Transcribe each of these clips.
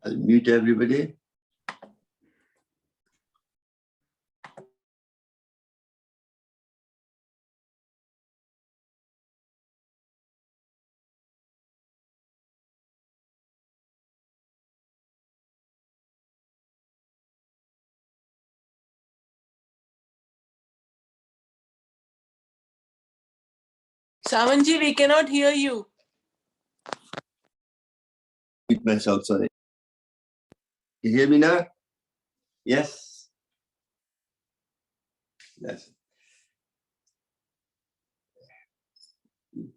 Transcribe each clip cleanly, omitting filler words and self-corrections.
I'll mute everybody. Samanji, we cannot hear you. Mute myself, sorry. You hear me now? Yes? Yes.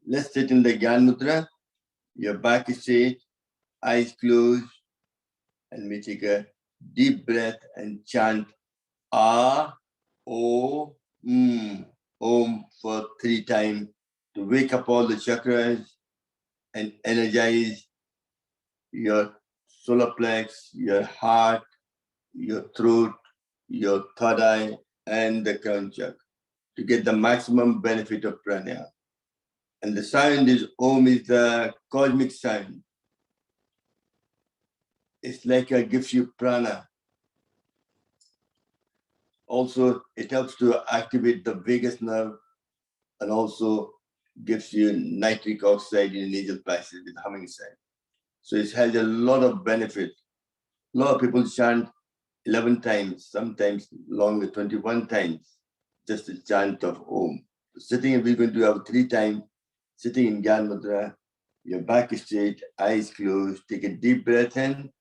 Let's sit in the Gyan Mudra. Your back is straight, eyes closed, and we take a deep breath and chant Ah, O, Om for 3 times to wake up all the chakras and energize your solar plex, your heart, your throat, your third eye, and the crown chakra to get the maximum benefit of pranayama. And the sound is Om is the cosmic sound. It's like it gives you prana. Also, it helps to activate the vagus nerve and also gives you nitric oxide in the nasal passage with humming sound. So it has a lot of benefit. A lot of people chant 11 times, sometimes longer, 21 times, just the chant of Om. Sitting, we're going to have 3 times, sitting in Gyan Mudra, your back is straight, eyes closed, take a deep breath in.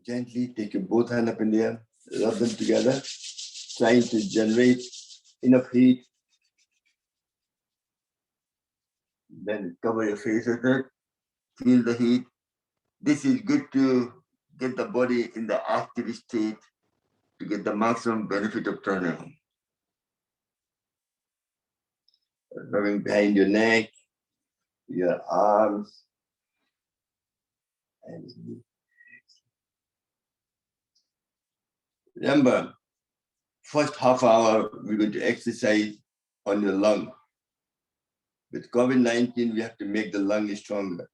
Gently take your both hands up in the air, rub them together, trying to generate enough heat. Then cover your face with it, feel the heat. This is good to get the body in the active state to get the maximum benefit of pranayama. Rubbing behind your neck, your arms, and remember, first half hour, we're going to exercise on your lung. With COVID-19, we have to make the lung stronger.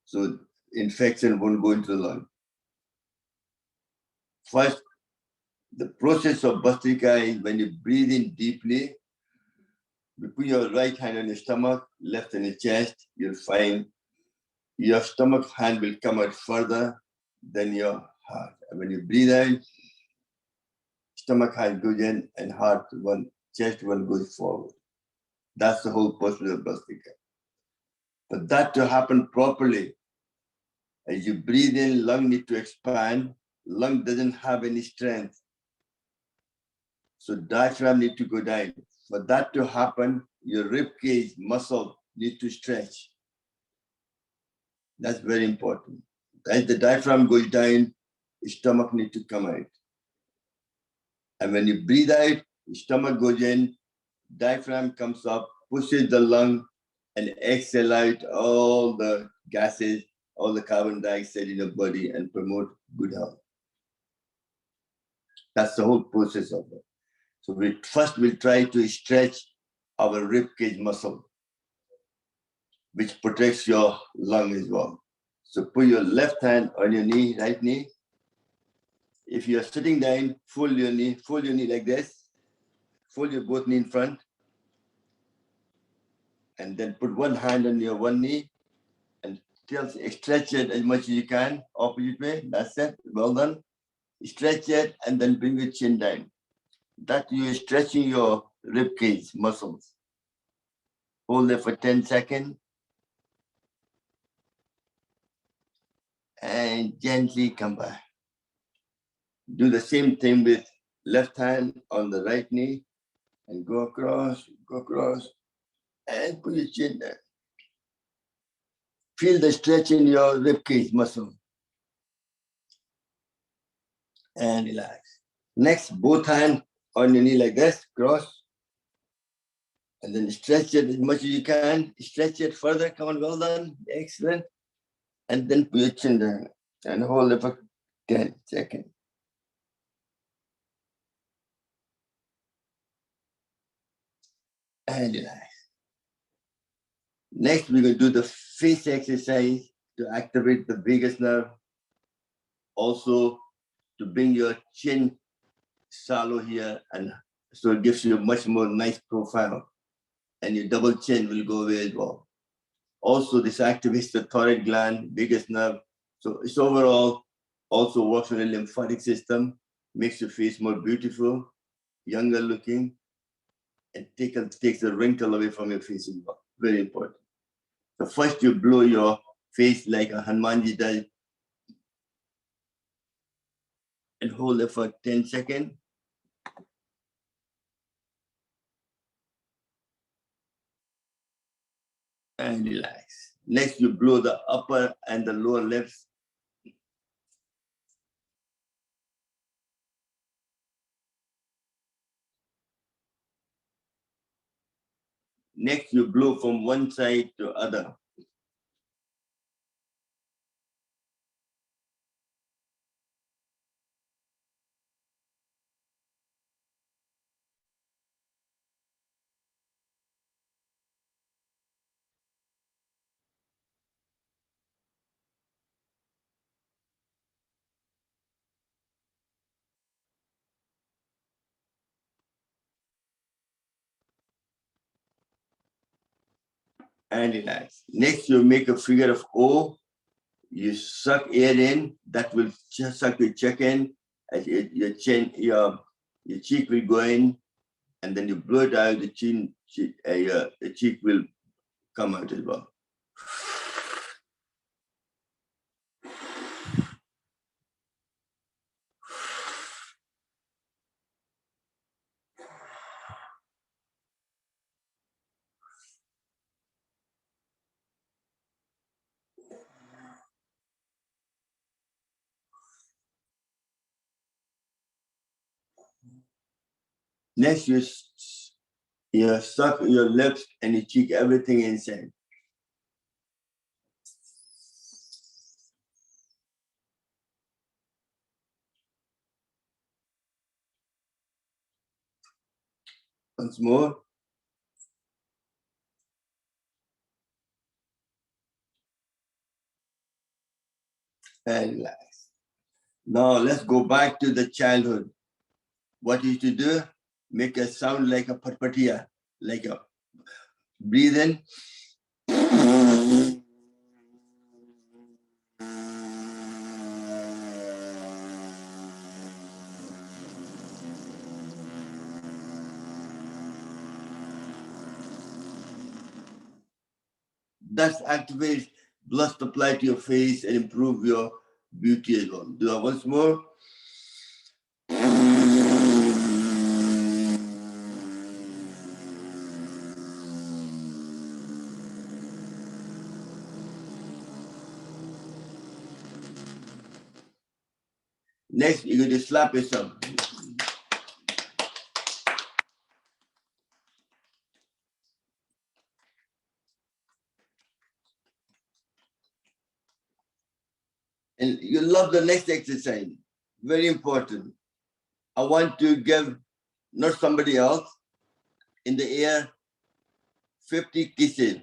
So infection won't go into the lung. First, the process of Bhastrika is when you breathe in deeply, you put your right hand on your stomach, left on your chest, you'll find your stomach hand will come out further than your heart. And when you breathe out, stomach hand goes in and heart one, chest one goes forward. That's the whole process of Bhastrika. But that to happen properly, as you breathe in, lung need to expand. Lung doesn't have any strength. So diaphragm need to go down. For that to happen, your rib cage muscle need to stretch. That's very important. As the diaphragm goes down, stomach need to come out. And when you breathe out, stomach goes in, diaphragm comes up, pushes the lung, and exhale out all the gases, all the carbon dioxide in your body and promote good health. That's the whole process of it. So we'll try to stretch our rib cage muscle, which protects your lung as well. So put your left hand on your knee, right knee. If you're sitting down, fold your knee like this. Fold your both knee in front. And then put one hand on your one knee and Stretch it as much as you can, opposite way. That's it. Well done. Stretch it and then bring your chin down. That you're stretching your rib cage muscles. Hold it for 10 seconds and gently come back. Do the same thing with left hand on the right knee and go across, and put your chin down. Feel the stretch in your rib cage muscle and relax. Next, both hands on your knee like this, cross, and then stretch it as much as you can. Stretch it further. Come on, well done. Excellent. And then put your chin down and hold it for 10 seconds. And relax. Next, we're going to do the face exercise to activate the vagus nerve. Also, to bring your chin shallow here, and so it gives you a much more nice profile. And your double chin will go away as well. Also, this activates the thyroid gland, vagus nerve. So it's overall also works on the lymphatic system, makes your face more beautiful, younger looking, and takes the wrinkle away from your face as well. Very important. So first you blow your face like a Hanumanji does and hold it for 10 seconds. And relax. Next, you blow the upper and the lower lips. Next, you blow from one side to other. And relax. Next, you make a figure of O. You suck air in. That will suck your cheek in. As your cheek will go in, and then you blow it out. The cheek will come out as well. Next, you suck your lips and your cheek, everything inside. Once more. And relax. Now let's go back to the childhood. What you used to do, make a sound like a patpatia, like a breathe in. That activates blood supply to your face and improve your beauty as well. Do that once more. Next, you're going to slap yourself. And you love the next exercise. Very important. I want to give, not somebody else, in the air, 50 kisses.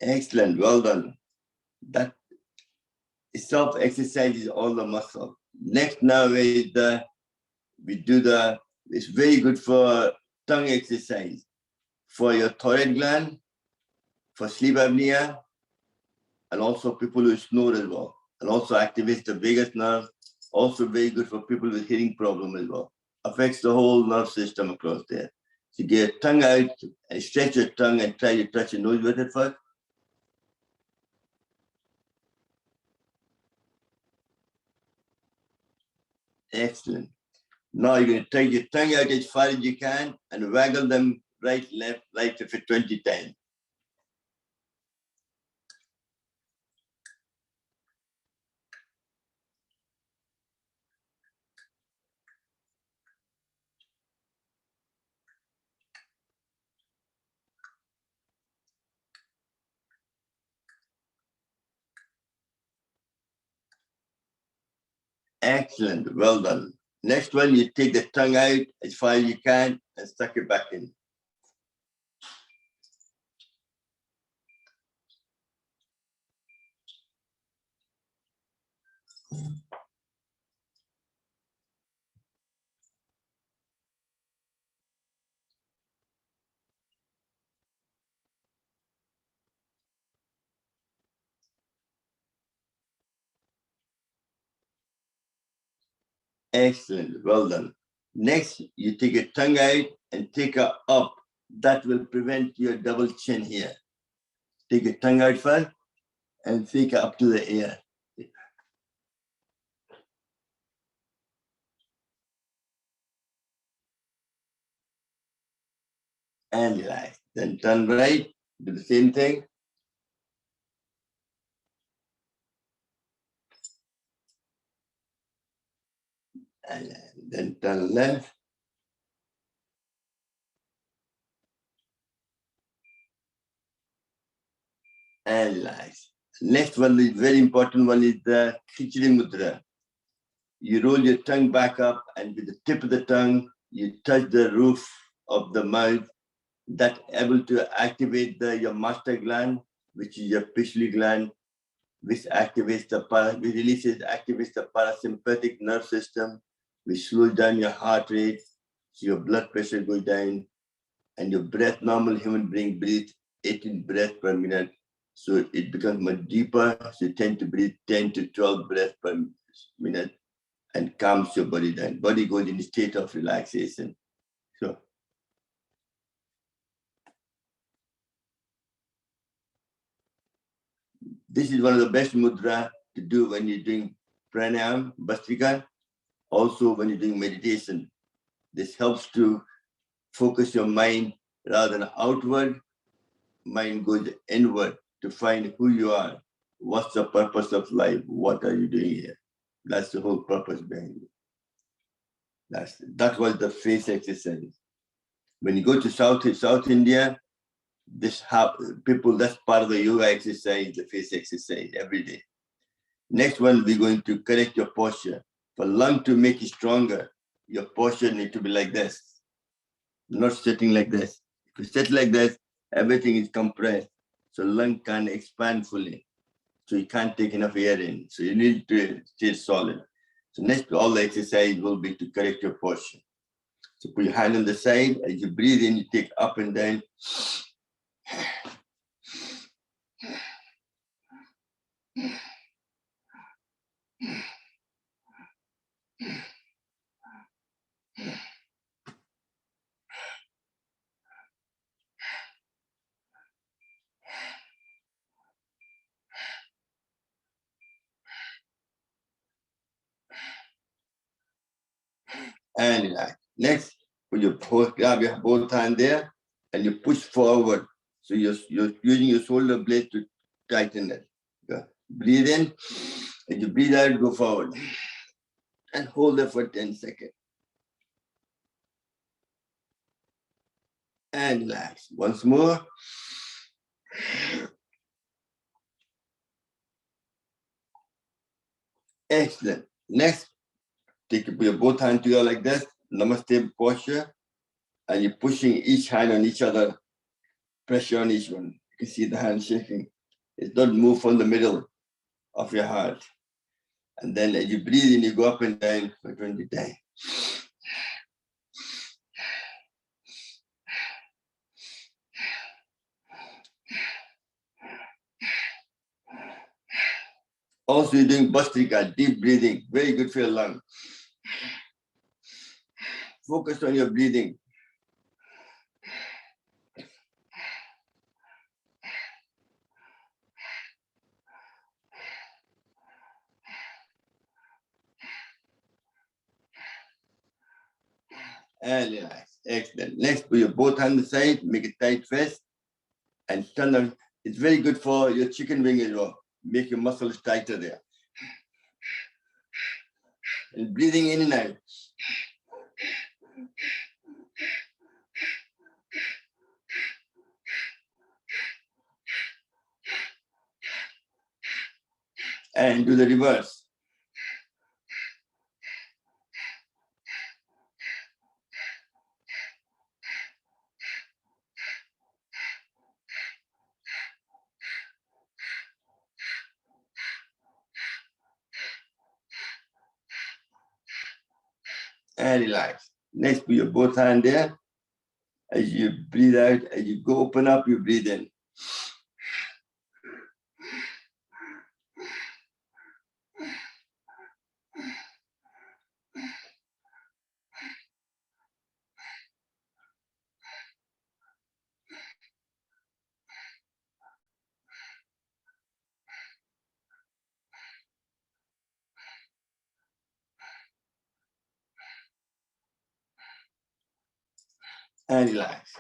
Excellent. Well done. That self-exercise is all the muscle. Next now is it's very good for tongue exercise, for your thyroid gland, for sleep apnea, and also people who snore as well. And also activates the vagus nerve, also very good for people with hearing problem as well. Affects the whole nerve system across there. So get your tongue out and stretch your tongue and try to touch your nose with it first. Excellent. Now you're going to take your tongue out as far as you can and waggle them right, left, right for 20 times. Excellent. Well done. Next one, you take the tongue out as far as you can and suck it back in. Excellent. Well done. Next, you take your tongue out and take it up. That will prevent your double chin here. Take your tongue out first and take it up to the ear. And relax. Then turn right, do the same thing. And then turn left. And relax. Next one is very important one is the Khichdi Mudra. You roll your tongue back up and with the tip of the tongue, you touch the roof of the mouth. That able to activate your master gland, which is your pituitary gland, which activates activates the parasympathetic nerve system, which slows down your heart rate, so your blood pressure goes down, and your breath, normal human being breathes 18 breaths per minute. So it becomes much deeper. So you tend to breathe 10 to 12 breaths per minute and calms your body down. Body goes in a state of relaxation. So this is one of the best mudra to do when you're doing pranayam, bhastrika, also when you're doing meditation. This helps to focus your mind rather than outward. Mind goes inward to find who you are. What's the purpose of life? What are you doing here? That's the whole purpose behind it. That was the face exercise. When you go to South India, that's part of the yoga exercise, the face exercise every day. Next one, we're going to correct your posture. For lung to make it stronger, your posture needs to be like this, not sitting like this. If you sit like this, everything is compressed, so lung can't expand fully. So you can't take enough air in. So you need to stay solid. So next, all the exercise will be to correct your posture. So put your hand on the side. As you breathe in, you take up and down. And relax. Next, grab your both hand there and you push forward. So you're using your shoulder blade to tighten it. Okay. Breathe in. As you breathe out, go forward. And hold it for 10 seconds. And relax. Once more. Excellent. Next, take your both hands together like this. Namaste posture. And you're pushing each hand on each other. Pressure on each one. You can see the hand shaking. It's not move from the middle of your heart. And then as you breathe in, you go up and down for 20 times. Also, you're doing Bhastrika, deep breathing, very good for your lung. Focus on your breathing. And relax. Excellent. Next, put your both hands aside, make a tight fist, and stand on. It's very good for your chicken wing as well. Make your muscles tighter there. And breathing in and out. And do the reverse. And relax. Next, put your both hands there. As you breathe out, as you go open up, you breathe in. And relax.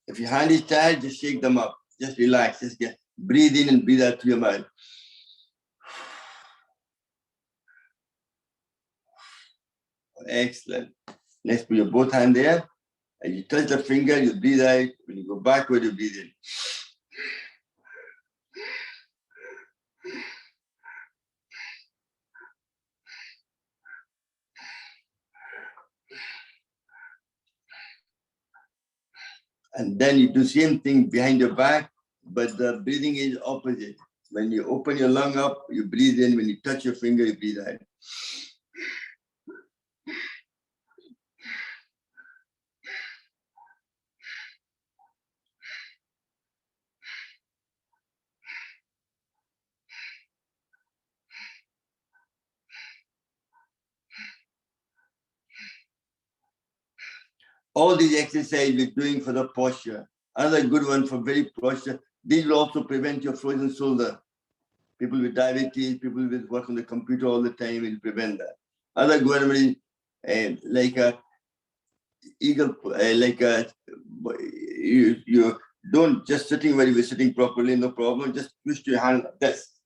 If your hand is tired, just shake them up. Just relax. Just breathe in and breathe out through your mouth. Excellent. Next, put your both hands there. And you touch the finger, you breathe out. When you go backward, you breathe in. And then you do the same thing behind your back, but the breathing is opposite. When you open your lung up, you breathe in. When you touch your finger, you breathe out. All these exercises we're doing for the posture. Another good one for very posture. These will also prevent your frozen shoulder. People with diabetes, people with work on the computer all the time will prevent that. Other good one is like a eagle, you don't just sitting where you're sitting properly, no problem. Just twist your hand like this.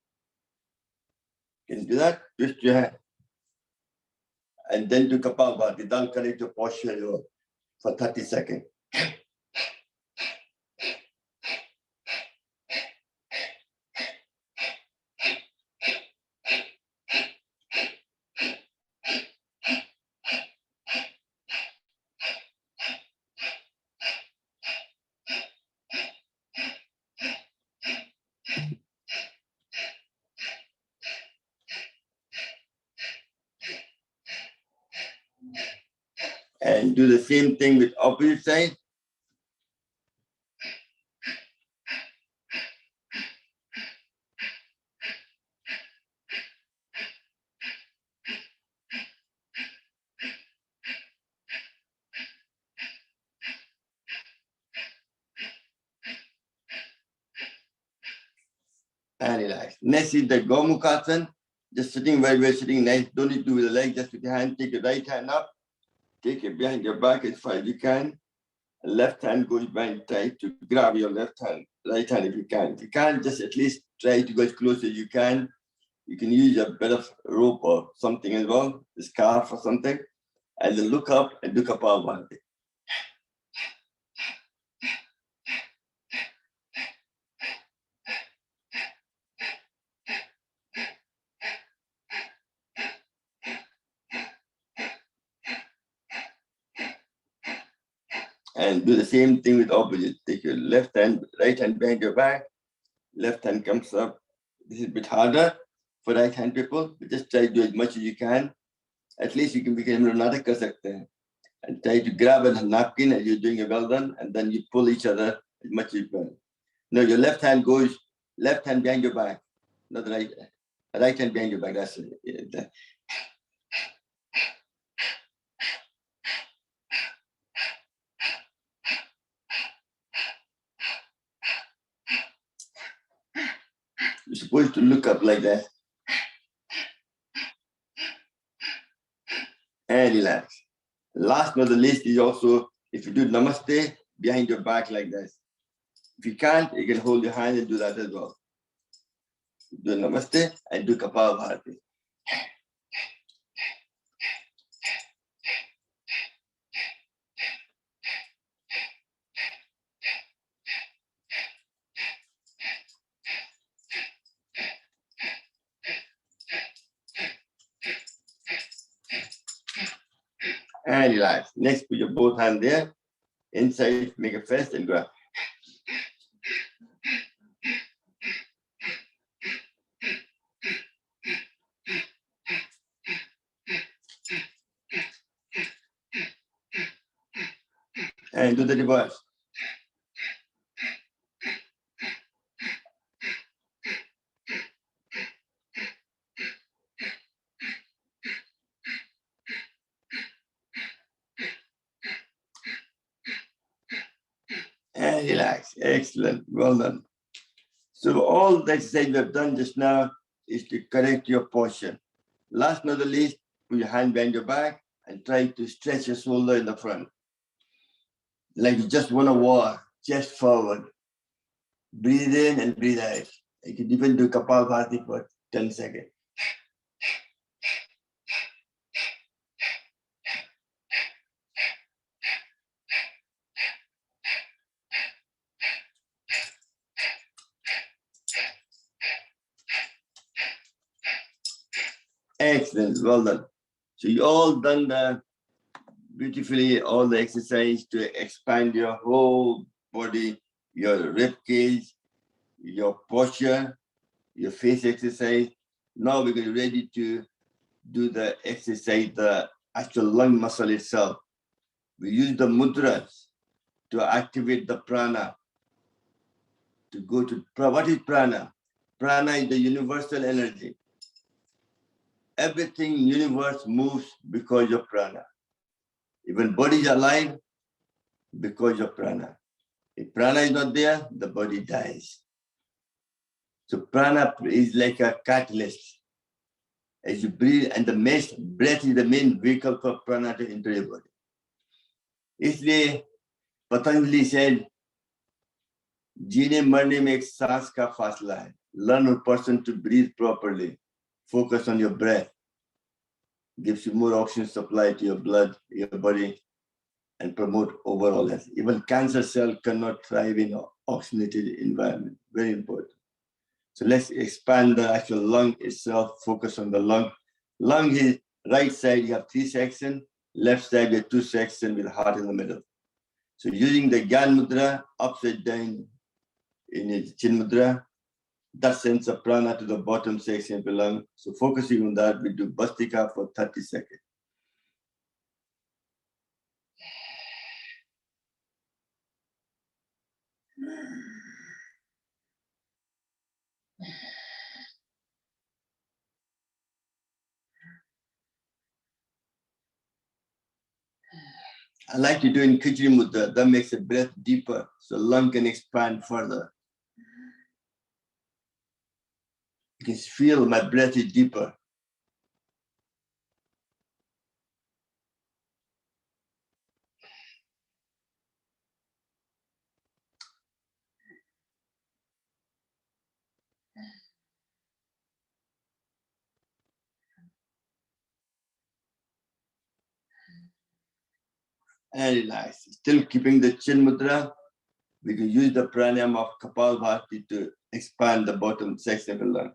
Can you do that? Twist your hand. And then do Kapalbhati. That'll correct your posture for 30 seconds. And do the same thing with opposite side. And relax. Next is the Gomukhasan. Just sitting where we're sitting nice. Don't need to do with the leg, just with your hand. Take your right hand up. Take it behind your back as far as you can. Left hand goes behind tight to grab your left hand. Right hand if you can. If you can't, just at least try to go as close as you can. You can use a bit of rope or something as well, a scarf or something. And then look up and do Kapalbhati. And do the same thing with opposite. Take your left hand, right hand behind your back. left hand comes up. This is a bit harder for right hand people, but just try to do as much as you can. At least you can become natak kar sakte hain. And try to grab a napkin as you're doing a well done, and then you pull each other as much as you can. Now your left hand goes, left hand behind your back, not the right hand behind your back. That's it. You're supposed to look up like that and relax. Last but not the least is also, if you do namaste behind your back like this. If you can't, you can hold your hand and do that as well. Do namaste and do Kapalabhati. And relax. Next, put your both hands there. Inside, make a fist and go. And do the reverse. And relax. Excellent. Well done. So all the exercise we have done just now is to correct your posture. Last but not the least, put your hand behind your back and try to stretch your shoulder in the front. Like you just want to walk, chest forward. Breathe in and breathe out. You can even do Kapalabhati for 10 seconds. Excellent, well done. So you all done the beautifully all the exercise to expand your whole body, your rib cage, your posture, your face exercise. Now we're getting ready to do the exercise, the actual lung muscle itself. We use the mudras to activate the prana. To go to what is prana? Prana is the universal energy. Everything in the universe moves because of prana. Even body is alive because of prana. If prana is not there, the body dies. So prana is like a catalyst. As you breathe, and the breath is the main vehicle for prana to enter your body. इसलिए Patanjali said, जीने मरने में एक सांस का फासला है. Learn a person to breathe properly. Focus on your breath. Gives you more oxygen supply to your blood, your body, and promote overall health. Even cancer cell cannot thrive in an oxygenated environment. Very important. So let's expand the actual lung itself, focus on the lung. Lung is right side, you have 3 sections, left side, you have 2 sections with heart in the middle. So using the Gyan Mudra, upside down in the Chin Mudra, that sends a prana to the bottom section of the lung. So focusing on that, we do Bhastika for 30 seconds. I like to do in Khichdi Mudra. That makes the breath deeper, so lung can expand further. You can feel my breath is deeper. And relax. Still keeping the Chin Mudra. We can use the pranayam of Kapalabhati to expand the bottom section of the lung.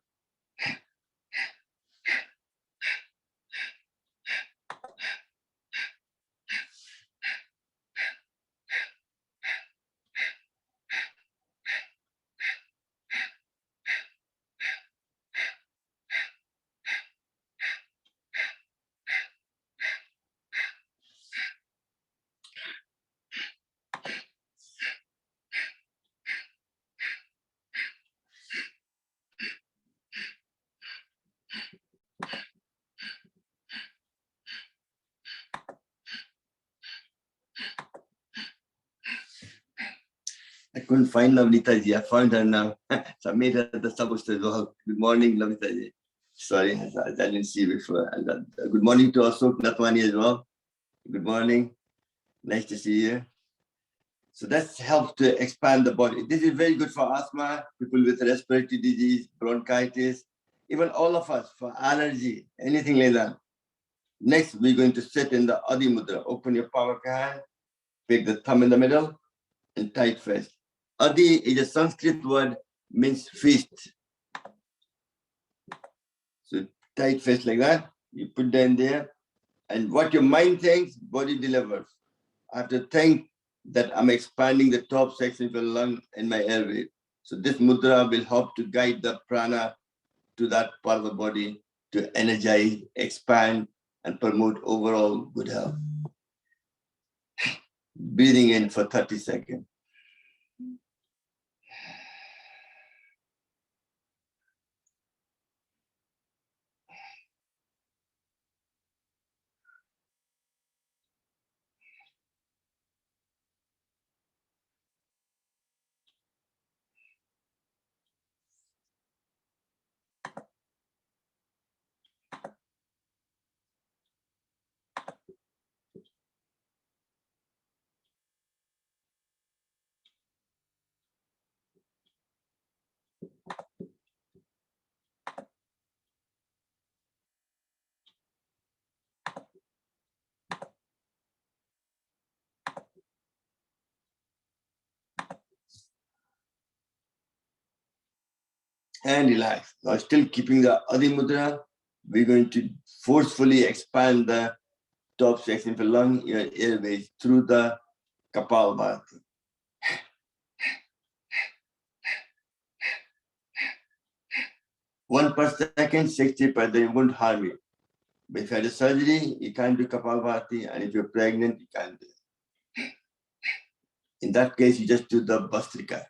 couldn't find Lavnita ji. I found her now. So I made her the sabus as well. Good morning, Lavnita ji. Sorry, I didn't see you before. Good morning to Ashok Natwani as well. Good morning. Nice to see you. So that helps to expand the body. This is very good for asthma, people with respiratory disease, bronchitis, even all of us for allergy, anything like that. Next, we're going to sit in the Adi Mudra. Open your palm of your hand, pick the thumb in the middle, and tight fist. Adi is a Sanskrit word, means feast. So tight fist like that, you put them there, and what your mind thinks, body delivers. I have to think that I'm expanding the top section of the lung and my airway. So this mudra will help to guide the prana to that part of the body to energize, expand, and promote overall good health. Breathing in for 30 seconds. And relax. Now, still keeping the Adi Mudra, we're going to forcefully expand the top section of the lung, your airways, through the Kapalbhati. 1 per second, 60 per day, won't harm you. But if you had a surgery, you can't do Kapalbhati, and if you're pregnant, you can't do it. In that case, you just do the Bhastrika.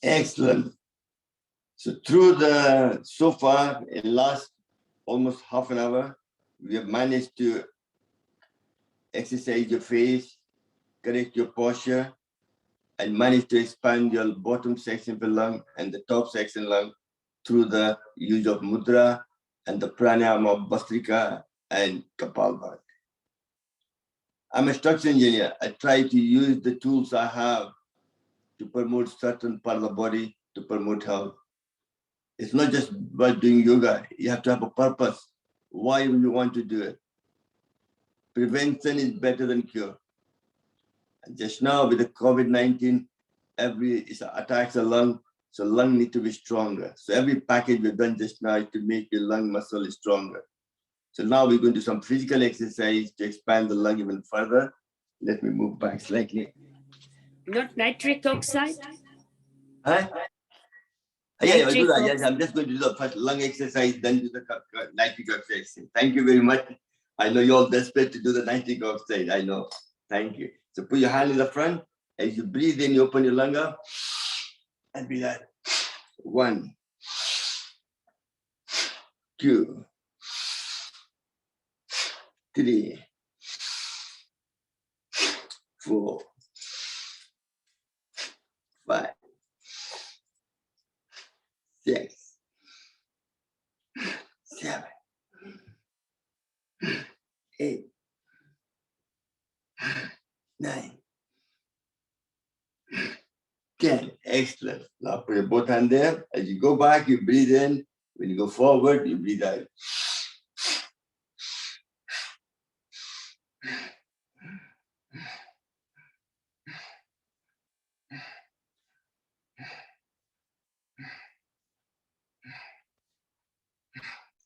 Excellent. So so far, in last almost half an hour, we have managed to exercise your face, correct your posture, and managed to expand your bottom section of the lung and the top section lung through the use of mudra and the pranayam of Bhastrika and Kapalbhati. I'm a structural engineer. I try to use the tools I have to promote certain part of the body, to promote health. It's not just about doing yoga. You have to have a purpose. Why do you want to do it? Prevention is better than cure. And just now with the COVID-19, it attacks the lung, so lung need to be stronger. So every package we've done just now is to make your lung muscle stronger. So now we're going to do some physical exercise to expand the lung even further. Let me move back slightly. Not nitric oxide? Huh? Yeah, I'll do that. Yes, I'm just going to do the first lung exercise, then do the nitric oxide exercise. Thank you very much. I know you're all desperate to do the nitric oxide. I know. Thank you. So put your hand in the front. As you breathe in, you open your lung up and be like 1, 2, 3, 4, 5, 6, 7, 8, 9, 10. Excellent. Now put your both hand there. As you go back, you breathe in When you go forward, you breathe out.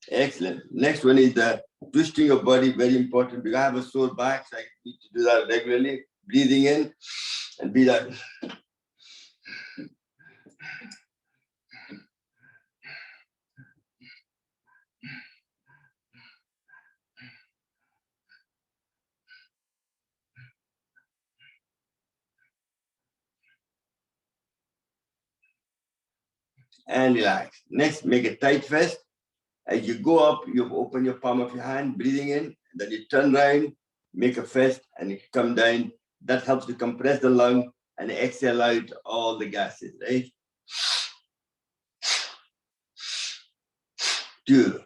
Excellent. Next one is the twisting of body, very important because I have a sore back, so I need to do that regularly. Breathing in and breathe out. And relax. Next, make a tight fist. As you go up, you open your palm of your hand, breathing in, then you turn around, make a fist, and you come down. That helps to compress the lung and exhale out all the gases, right? 2,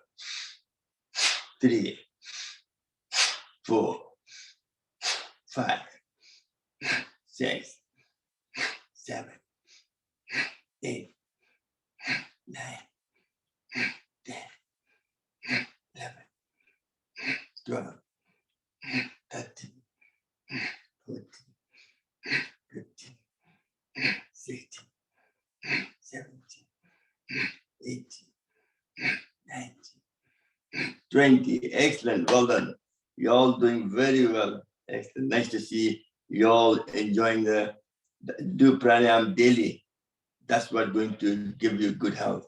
3, 4, 5, 6, 7, 8, 9, 10, 11, 12, 13, 14, 15, 16, 17, 18, 19, 20. Excellent. Well done. You're all doing very well. Excellent. Nice to see you all enjoying do pranayam daily. That's what's going to give you good health.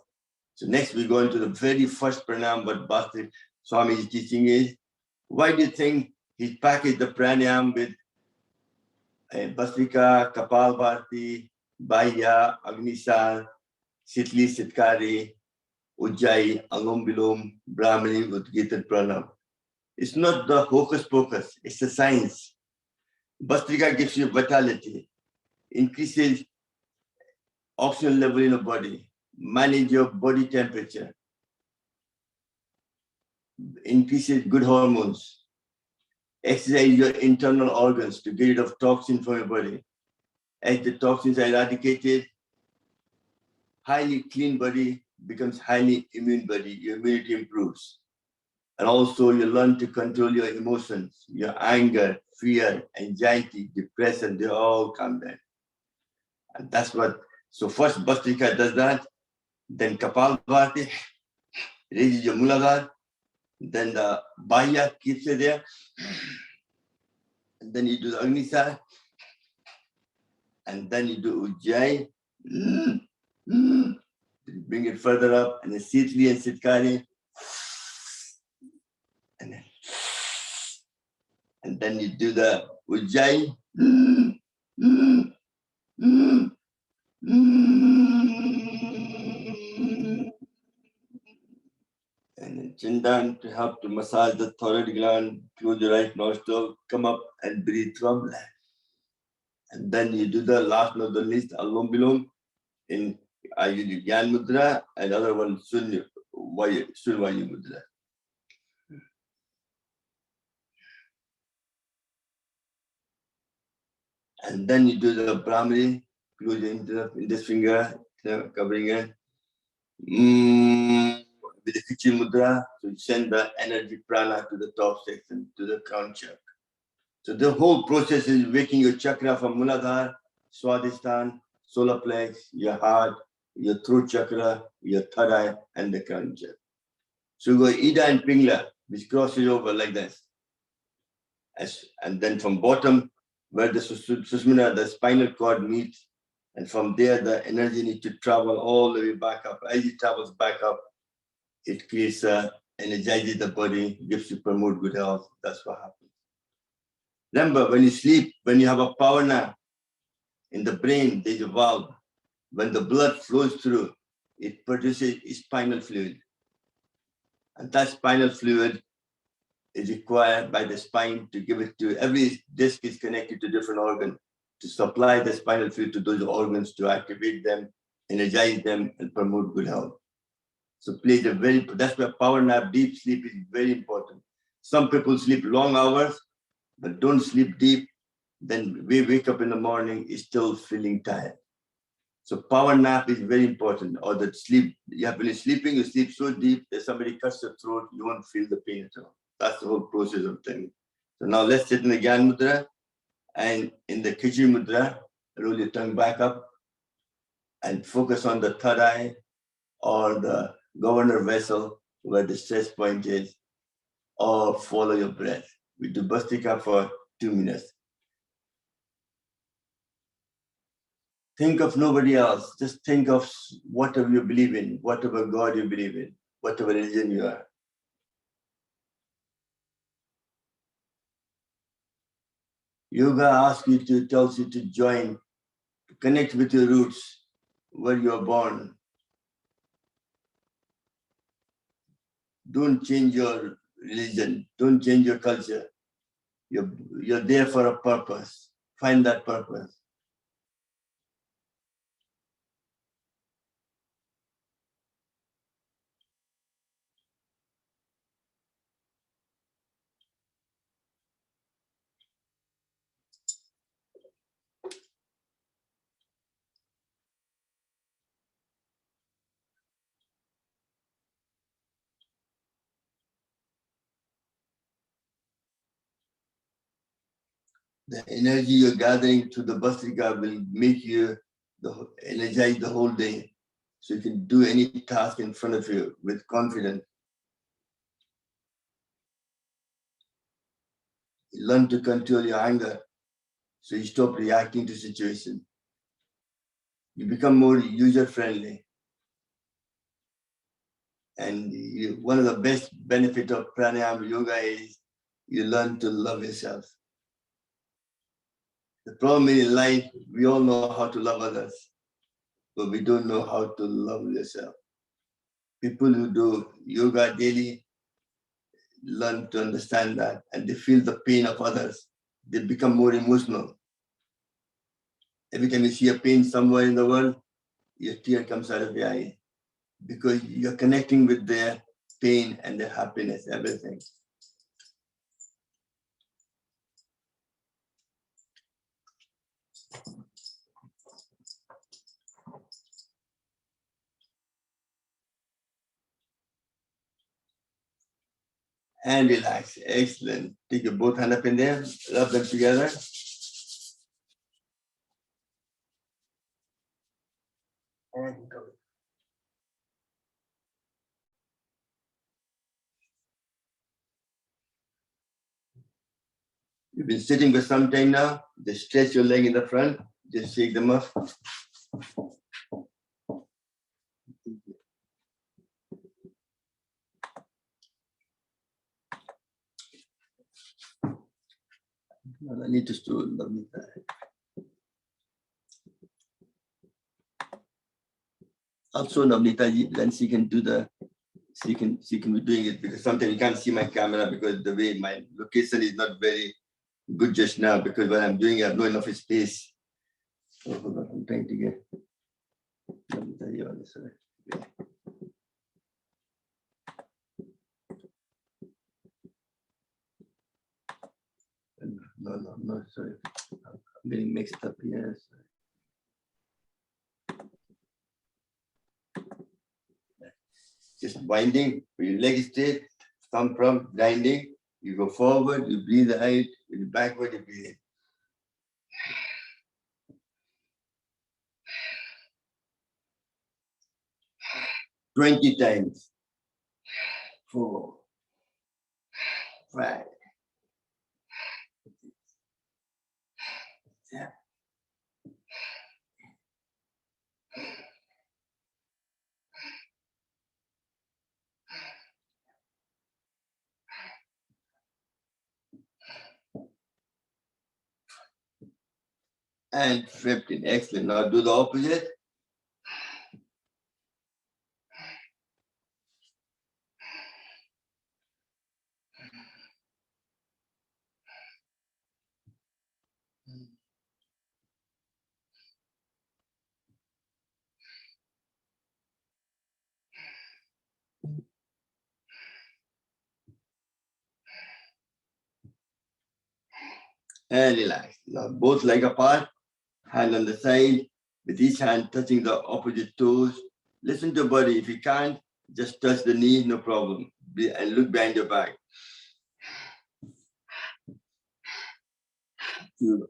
So next we go into the very first pranayam what Bhakti Swami's teaching is. Why do you think he packaged the pranayam with Bhastrika, Kapalbhati, Bahya, Agnisar, Sitli, Sitkari, Ujjayi, Alom Bilom, Brahmani, Udgita, Pranam? It's not the hocus pocus, it's the science. Bhastrika gives you vitality, increases oxygen level in the body, manage your body temperature, increases good hormones, exercise your internal organs to get rid of toxins from your body. As the toxins are eradicated, highly clean body becomes highly immune body. Your immunity improves. And also you learn to control your emotions, your anger, fear, anxiety, depression, they all come down. And that's what, so first Bhastrika does that, then Kapalbhati raises your Muladhara, then the Bahya keeps it there, and then you do the Agnisar, and then you do Ujjayi, bring it further up, and then Sitli and Sitkari, and then you do the Ujjayi, and then chin down to help to massage the thyroid gland, close your right nostril, come up and breathe from that. And then you do the last not the least, Alom Bilom, in you do Gyan Mudra, and other one Sunvayu Mudra. And then you do the Brahmani, close your index finger, covering it. With the Kichi Mudra, to send the energy prana to the top section, to the crown chakra. So the whole process is waking your chakra from Muladhara, Swadhisthana, solar plex, your heart, your throat chakra, your third eye, and the crown chakra. So you go Ida and Pingla, which crosses over like this. And then from bottom, where the Sushmina, the spinal cord meets, and from there the energy needs to travel all the way back up. As it travels back up, it creates energizes the body, gives you promote good health. That's what happens. Remember, when you sleep, when you have a power nap, in the brain, there's a valve. When the blood flows through, it produces spinal fluid. And that spinal fluid is required by the spine to give it to, every disc is connected to different organ to supply the spinal fluid to those organs to activate them, energize them, and promote good health. So plays a very, that's why power nap, deep sleep is very important. Some people sleep long hours, but don't sleep deep. Then we wake up in the morning, is still feeling tired. So power nap is very important. Or the sleep. When you're sleeping, you sleep so deep that somebody cuts your throat, you won't feel the pain at all. That's the whole process of things. So now let's sit in the Gyan Mudra, and in the Khichdi Mudra, roll your tongue back up and focus on the third eye or the governor vessel where the stress point is, or follow your breath. We do Bhastrika for 2 minutes. Think of nobody else. Just think of whatever you believe in, whatever God you believe in, whatever religion you are. Yoga asks you to, tells you to join, to connect with your roots, where you are born. Don't change your religion. Don't change your culture. You're there for a purpose. Find that purpose. The energy you're gathering through the Bhastrika will make you energize the whole day. So you can do any task in front of you with confidence. You learn to control your anger, so you stop reacting to situations. You become more user-friendly. And one of the best benefits of pranayama yoga is you learn to love yourself. The problem in life, we all know how to love others, but we don't know how to love yourself. People who do yoga daily learn to understand that, and they feel the pain of others. They become more emotional. Every time you see a pain somewhere in the world, your tear comes out of your eye, because you're connecting with their pain and their happiness, everything. And relax. Excellent. Take your both hands up in there, rub them together. And go. You've been sitting for some time now. Just stretch your leg in the front. Just shake them off. I need to stool. Also, Navnita, then she can do the. She can be doing it, because sometimes you can't see my camera because the way my location is not very good just now, because when I'm doing it, I have no enough space. Oh, hold on, I'm trying to get. Navnita, you on this side. Yeah. No, sorry. I'm getting mixed up here. Just winding, your leg straight, thumb from grinding. You go forward, you breathe out, you backward, you breathe in. 20 times. 4, 5, 7. And 15. Excellent. Now do the opposite. And relax. Now both leg apart, hand on the side. with each hand touching the opposite toes. Listen to the body. If you can't, just touch the knee, no problem. And look behind your back. 2,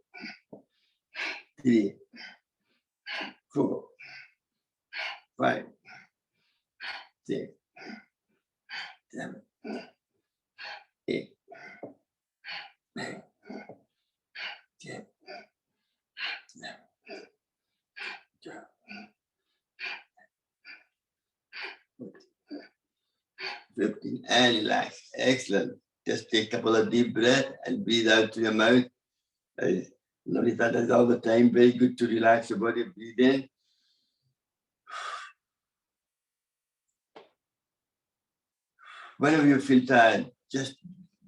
3, 4, 5, 6, 7, 8, 9, 10, 11, 12, 14, 15, and relax. Excellent. Just take a couple of deep breaths and breathe out through your mouth. Lolita does all the time. Very good to relax your body. Breathe in. Whenever you feel tired, just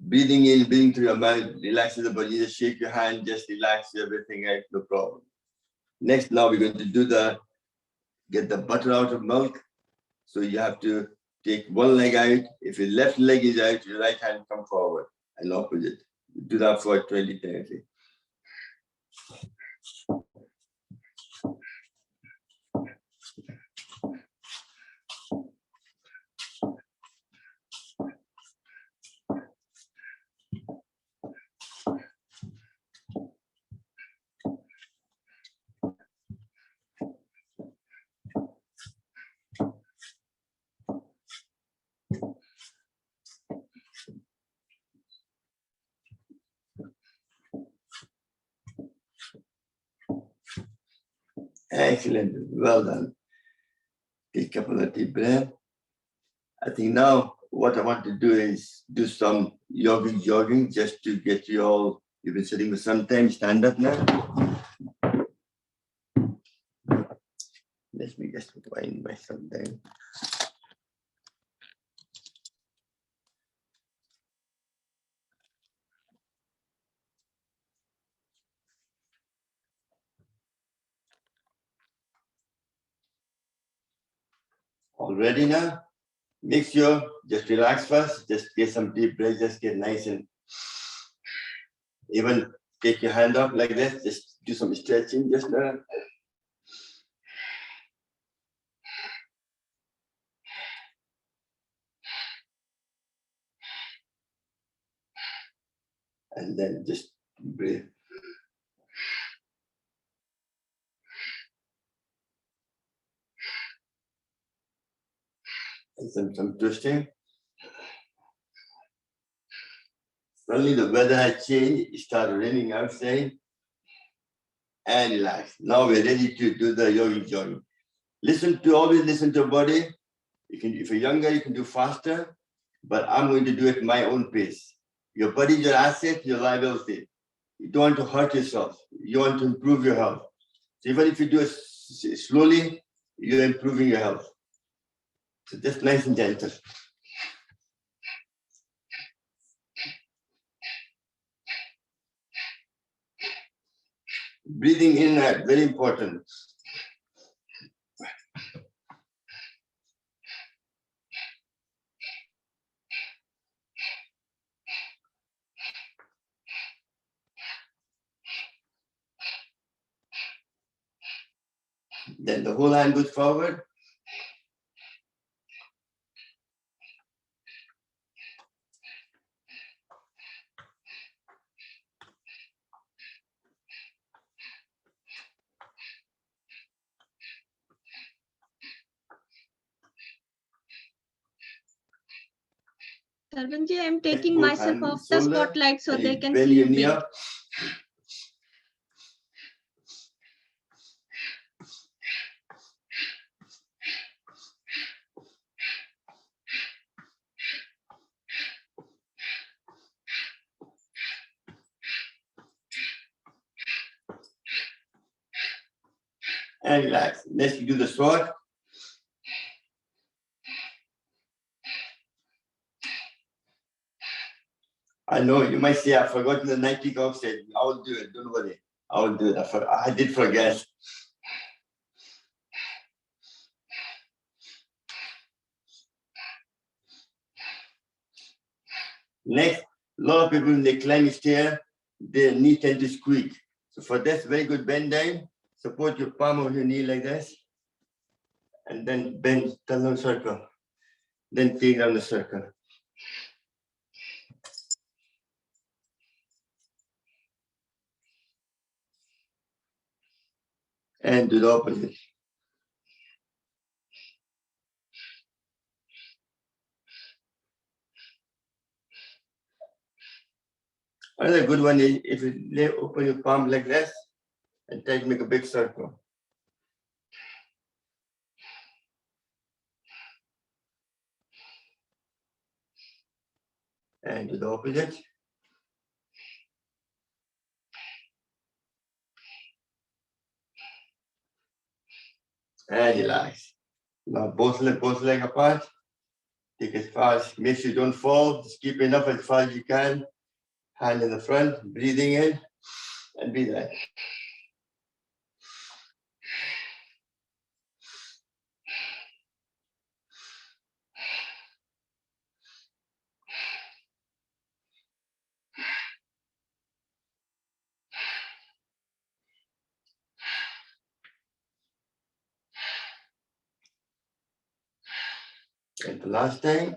breathing in, breathing through your mouth, relaxes the body. Just shake your hand, just relax everything out, no problem. Next, now we're going to get the butter out of milk. So you have to take one leg out. If your left leg is out, your right hand come forward and opposite. Do that for 20 times. Excellent. Well done. Take a couple of deep breaths. I think now what I want to do is do some jogging just to get you all. You've been sitting for some time. Stand up now. Let me just wind myself down. All ready now? Make sure, just relax first, just get some deep breath, just get nice and even take your hand up like this, just do some stretching just now. And then just breathe. And some twisting. Suddenly the weather had changed, it started raining outside. And relax. Now we're ready to do the yogic jogging. Always listen to your body. You can, if you're younger, you can do faster, but I'm going to do it my own pace. Your body is your asset, your liability. You don't want to hurt yourself. You want to improve your health. So even if you do it slowly, you're improving your health. So just nice and gentle. Breathing in and out, very important. Then the whole hand goes forward. Sarvanji, I'm taking myself off the spotlight so they can see you you big. Up. And relax. Next, you do the sword. I know you might say, I've forgotten the nitric oxide. I'll do it. Don't worry. I'll do it. I did forget. Next, a lot of people, when they climb a stair, their knee tend to squeak. So for this, very good bend down. Support your palm of your knee like this. And then bend, turn the circle. Then take down the circle. And do the opposite. Another good one is if you open your palm like this and try to make a big circle. And do the opposite. And relax. Now both legs apart. Take as fast. Make sure you don't fall. Just keep enough as far as you can. Hand in the front, breathing in and breathe out. And the last time.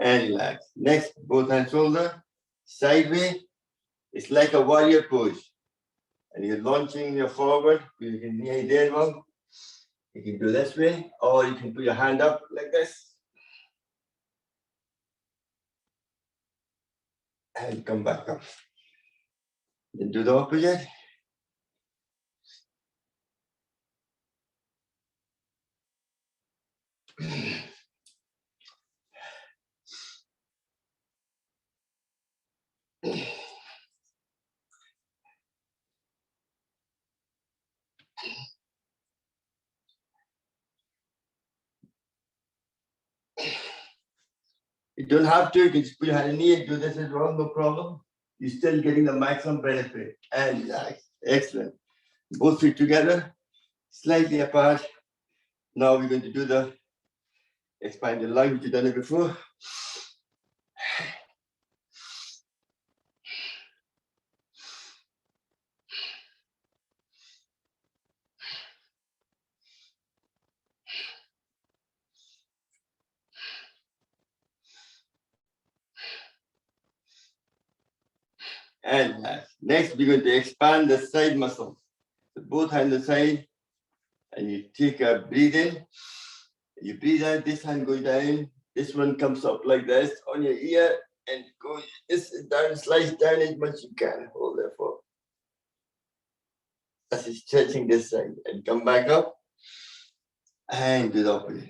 And relax. Next, both hands shoulder, sideways. It's like a warrior pose. And you're launching your forward. You can knee there one. You can do this way, or you can put your hand up like this. And come back up. Then do the opposite. You don't have to, you can just put your hand in knee and do this as well, no problem. You're still getting the maximum benefit. And relax. Excellent. Both feet together, slightly apart. Now we're going to do the expand the lung, which you've done it before. And relax. Next, we're going to expand the side muscles. So both hands on the side, and you take a breathe in. You breathe out, this hand goes down. This one comes up like this on your ear and goes this down, slice down as much as you can. Hold there for. As it's stretching this side and come back up and do the opposite.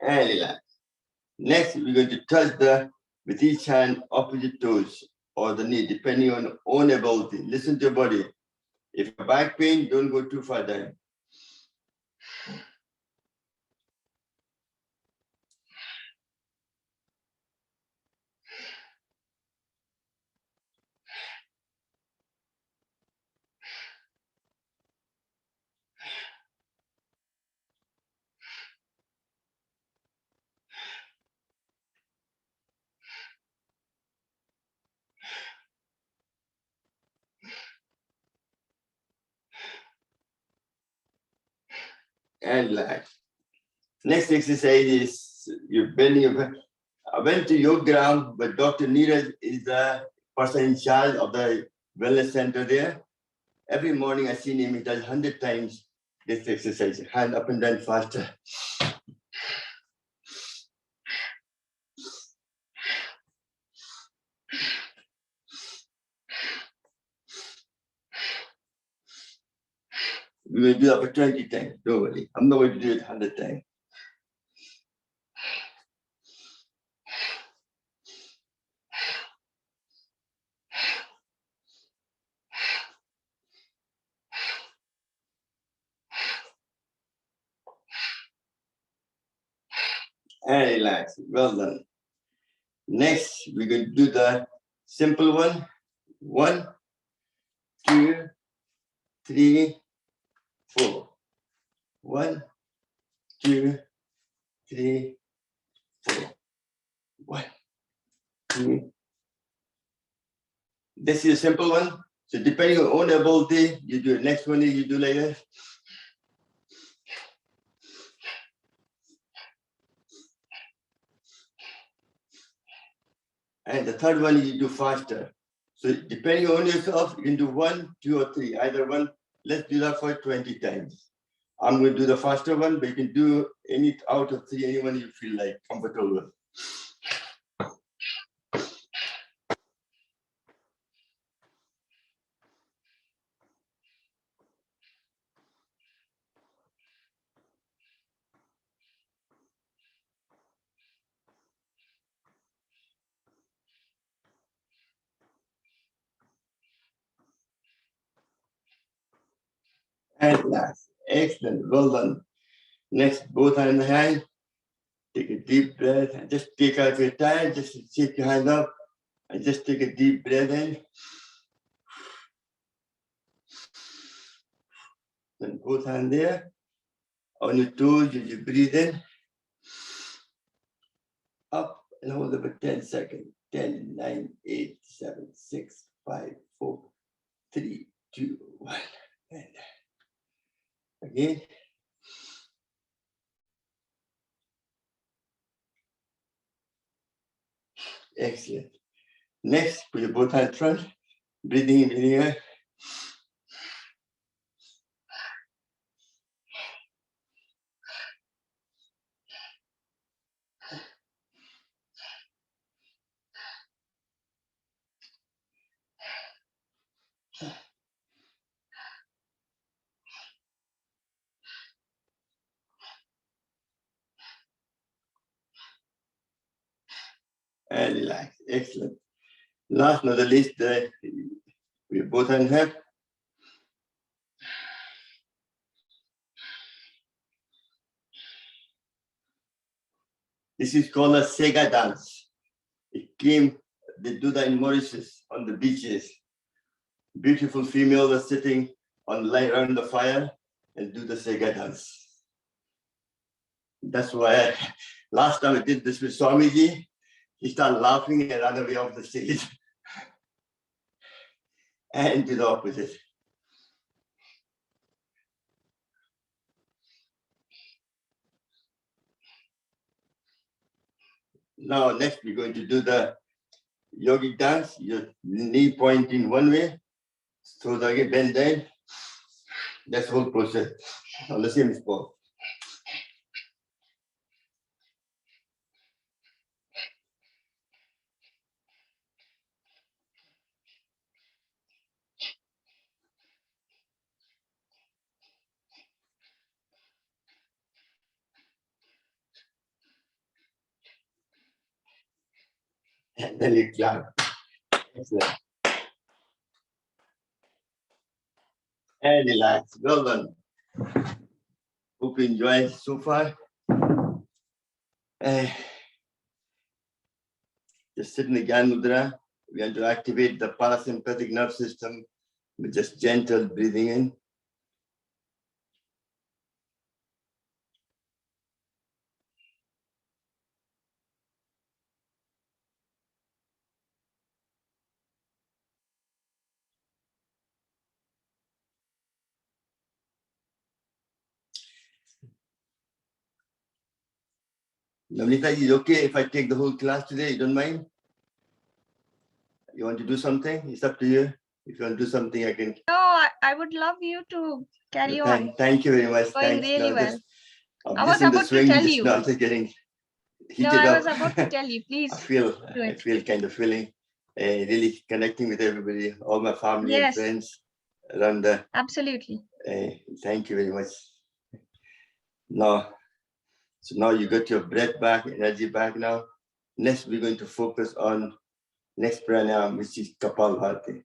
And relax. Next, we're going to touch with each hand opposite toes or the knee, depending on your own ability. Listen to your body. If you have back pain, don't go too far down. And relax. Next exercise is you're bending your back. I went to Yoga, but Dr. Neeraj is the person in charge of the wellness center there. Every morning I see him, he does 100 times this exercise, hand up and down faster. We will do that for 20 times, don't worry. I'm not going to do it 100 times. And relax. Well done. Next, we're going to do the simple one. 1, 2, 3, 4. 1, 2, 3, 4. 1, 2. This is a simple one. So depending on your own ability, you do it. Next one you do like this. And the third one you do faster. So depending on yourself, you can do 1, 2, or 3. Either one. Let's do that for 20 times. I'm going to do the faster one, but you can do any out of 3, anyone you feel like comfortable with. And last. Excellent. Well done. Next, both hands in the hand. Take a deep breath and just take out your time. Just shake your hand up and just take a deep breath in. Then both hands there. On your toes, you breathe in. Up and hold it for 10 seconds. 10, 9, 8, 7, 6, 5, 4, 3, 2, 1. And again. Excellent. Next, put your both hands front. Breathing in, breathing out. And relax. Excellent. Last but not the least, we both hands up. This is called a Sega dance. They do that in Mauritius on the beaches. Beautiful females are sitting on line around the fire and do the Sega dance. That's why last time I did this with Swamiji, he started laughing and ran away off the stage. And do the opposite. Now, next we're going to do the yogic dance. Your knee pointing one way, so that you bend down. That's the whole process on the same spot. And then you clap. Excellent. And relax. Well done. Hope you enjoy so far. Just sit in the Gyan Mudra. We have to activate the parasympathetic nerve system with just gentle breathing in. Navnita, is it okay if I take the whole class today? You don't mind? You want to do something? It's up to you. If you want to do something, I can. No, I would love you to carry on. Thank you very much. Going Thanks. really well. I'm I was just in the about to swing, tell just you. now, just getting heated No, I up. was about to tell you. Please. I feel kind of feeling really connecting with everybody, all my family and Yes. friends around the. Absolutely. Thank you very much. So now you got your breath back, energy back now. Next, we're going to focus on next pranayam, which is Kapalbhati.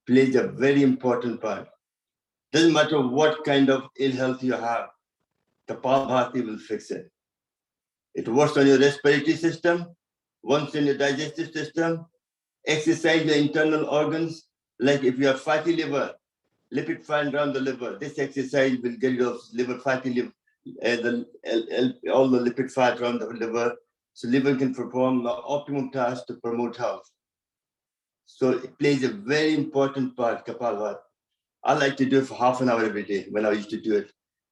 Plays a very important part. Doesn't matter what kind of ill health you have, Kapalbhati will fix it. It works on your respiratory system, works on your digestive system, exercise your internal organs. Like if you have fatty liver, lipid fine around the liver, this exercise will get rid of liver fatty liver, all the lipid fat around the liver, so liver can perform the optimum task to promote health. So it plays a very important part, Kapalbhati. I like to do it for half an hour every day when I used to do it.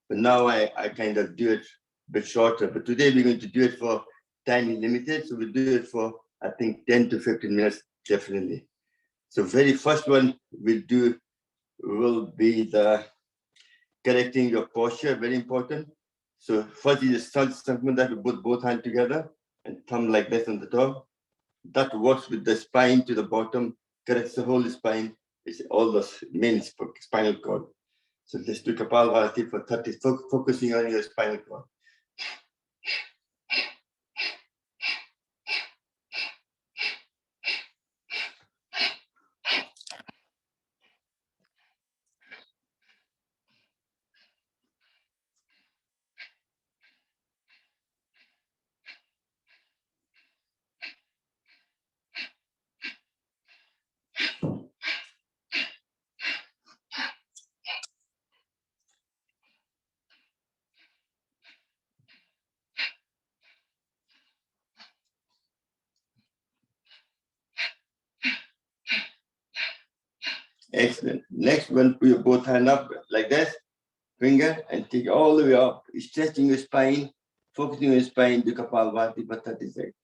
But now I kind of do it a bit shorter. But today we're going to do it for time limited. So we'll do it for, I think, 10 to 15 minutes, definitely. So very first one we'll do will be the correcting your posture, very important. So first is something that we put both hands together and thumb like this on the top. That works with the spine to the bottom, corrects the whole spine. It's all the main spinal cord. So let's do Kapalbhati for 30, focusing on your spinal cord. Excellent. Next one, put your both hand up like this, finger, and take all the way up, stretching your spine, focusing on your spine, do Kapalbhati for 30 seconds.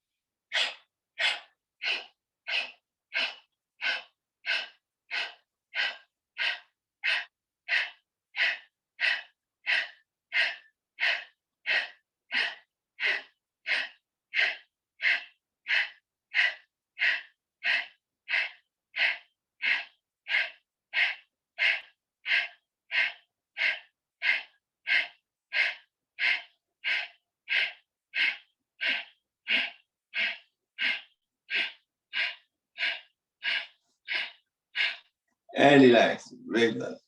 And relax. Very well.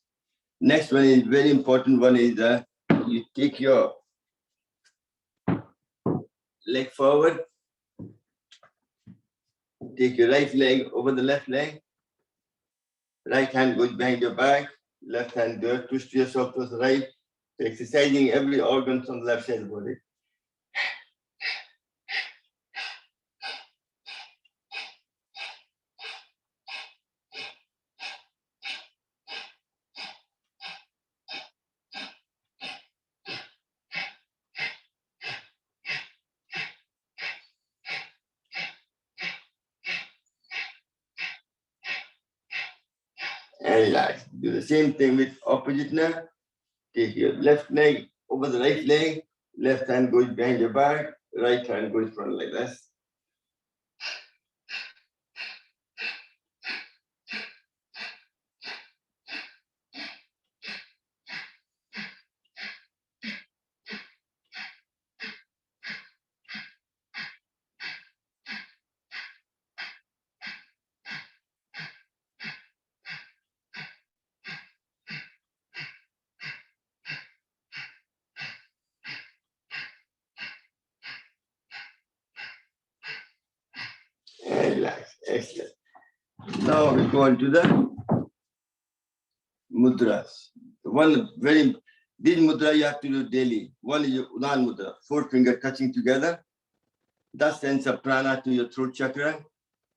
Next one is very important one is you take your leg forward, take your right leg over the left leg, right hand goes behind your back, left hand there, twist yourself to the right, exercising every organ on the left side of the body. And relax. Do the same thing with opposite leg. Take your left leg over the right leg, left hand goes behind your back, right hand goes front like this. And relax. Excellent. Now we go on to the mudras. One very, this mudra you have to do daily. One is your Udan mudra, 4 fingers touching together. That sends a prana to your throat chakra.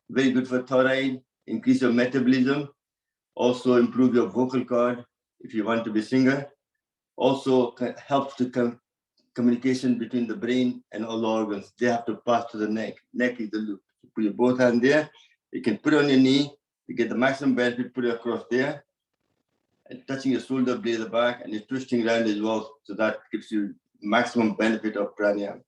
Very good for thyroid, increase your metabolism, also improve your vocal cord if you want to be a singer. Also helps to communication between the brain and all the organs. They have to pass to the neck. Neck is the loop. You put your both hands there. You can put it on your knee. You get the maximum benefit, put it across there. And touching your shoulder blade at the back, and you're twisting around as well. So that gives you maximum benefit of pranayam.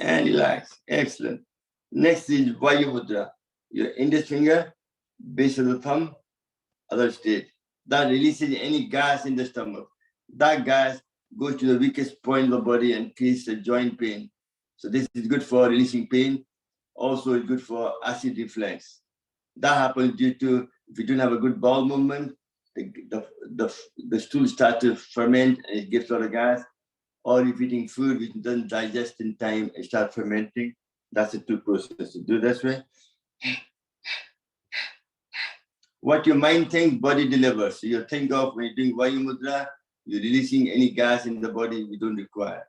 And relax. Excellent. Next is Vayu Mudra. Your index finger, base of the thumb, other state. That releases any gas in the stomach. That gas goes to the weakest point of the body and creates a joint pain. So this is good for releasing pain. Also, it's good for acid reflux. That happens due to, if you don't have a good bowel movement, the stool starts to ferment and it gives a lot of gas. Or if eating food which doesn't digest in time, it starts fermenting. That's a two process to do this way. What your mind thinks, body delivers. So you think of when you're doing Vayu Mudra, you're releasing any gas in the body we don't require.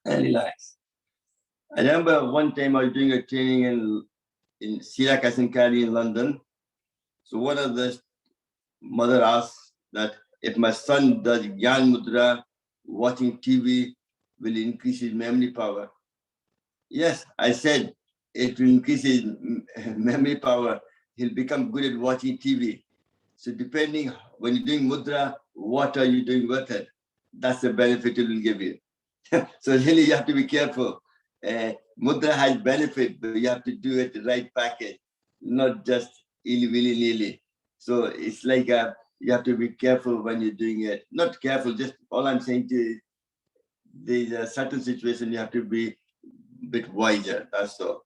And relax. I remember one time I was doing a training in Sira Kasinkari in London. So one of the mother asked that if my son does Gyan Mudra, watching TV, will increase his memory power. Yes, I said it will increase his memory power. He'll become good at watching TV. So depending, when you're doing mudra, what are you doing with it? That's the benefit it will give you. So really you have to be careful. Mudra has benefit, but you have to do it the right package, not just willy-nilly. So it's like you have to be careful when you're doing it. Not careful, just all I'm saying to you is there's a certain situation you have to be a bit wiser, that's all.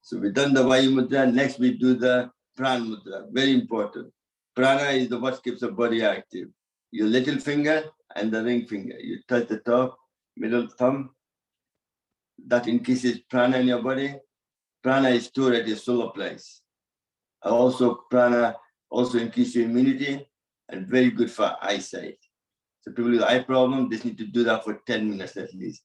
So we've done the Vayu Mudra, next we do the Prana Mudra, very important. Prana is the what keeps the body active. Your little finger and the ring finger. You touch the top, middle thumb. That increases prana in your body. Prana is stored at your solar place. Also, prana also increases your immunity and very good for eyesight. So people with eye problem, they need to do that for 10 minutes at least.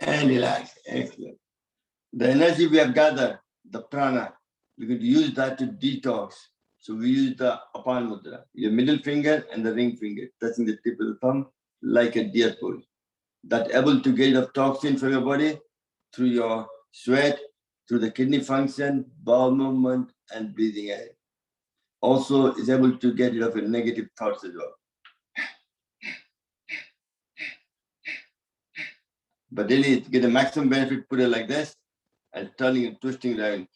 And relax. Excellent. The energy we have gathered, the prana, we could use that to detox. So we use the Apan Mudra, your middle finger and the ring finger, touching the tip of the thumb like a deer pull. That able to get rid of toxin from your body through your sweat, through the kidney function, bowel movement, and breathing air. Also is able to get rid of your negative thoughts as well. But really, to get the maximum benefit, put it like this, and turning and twisting around.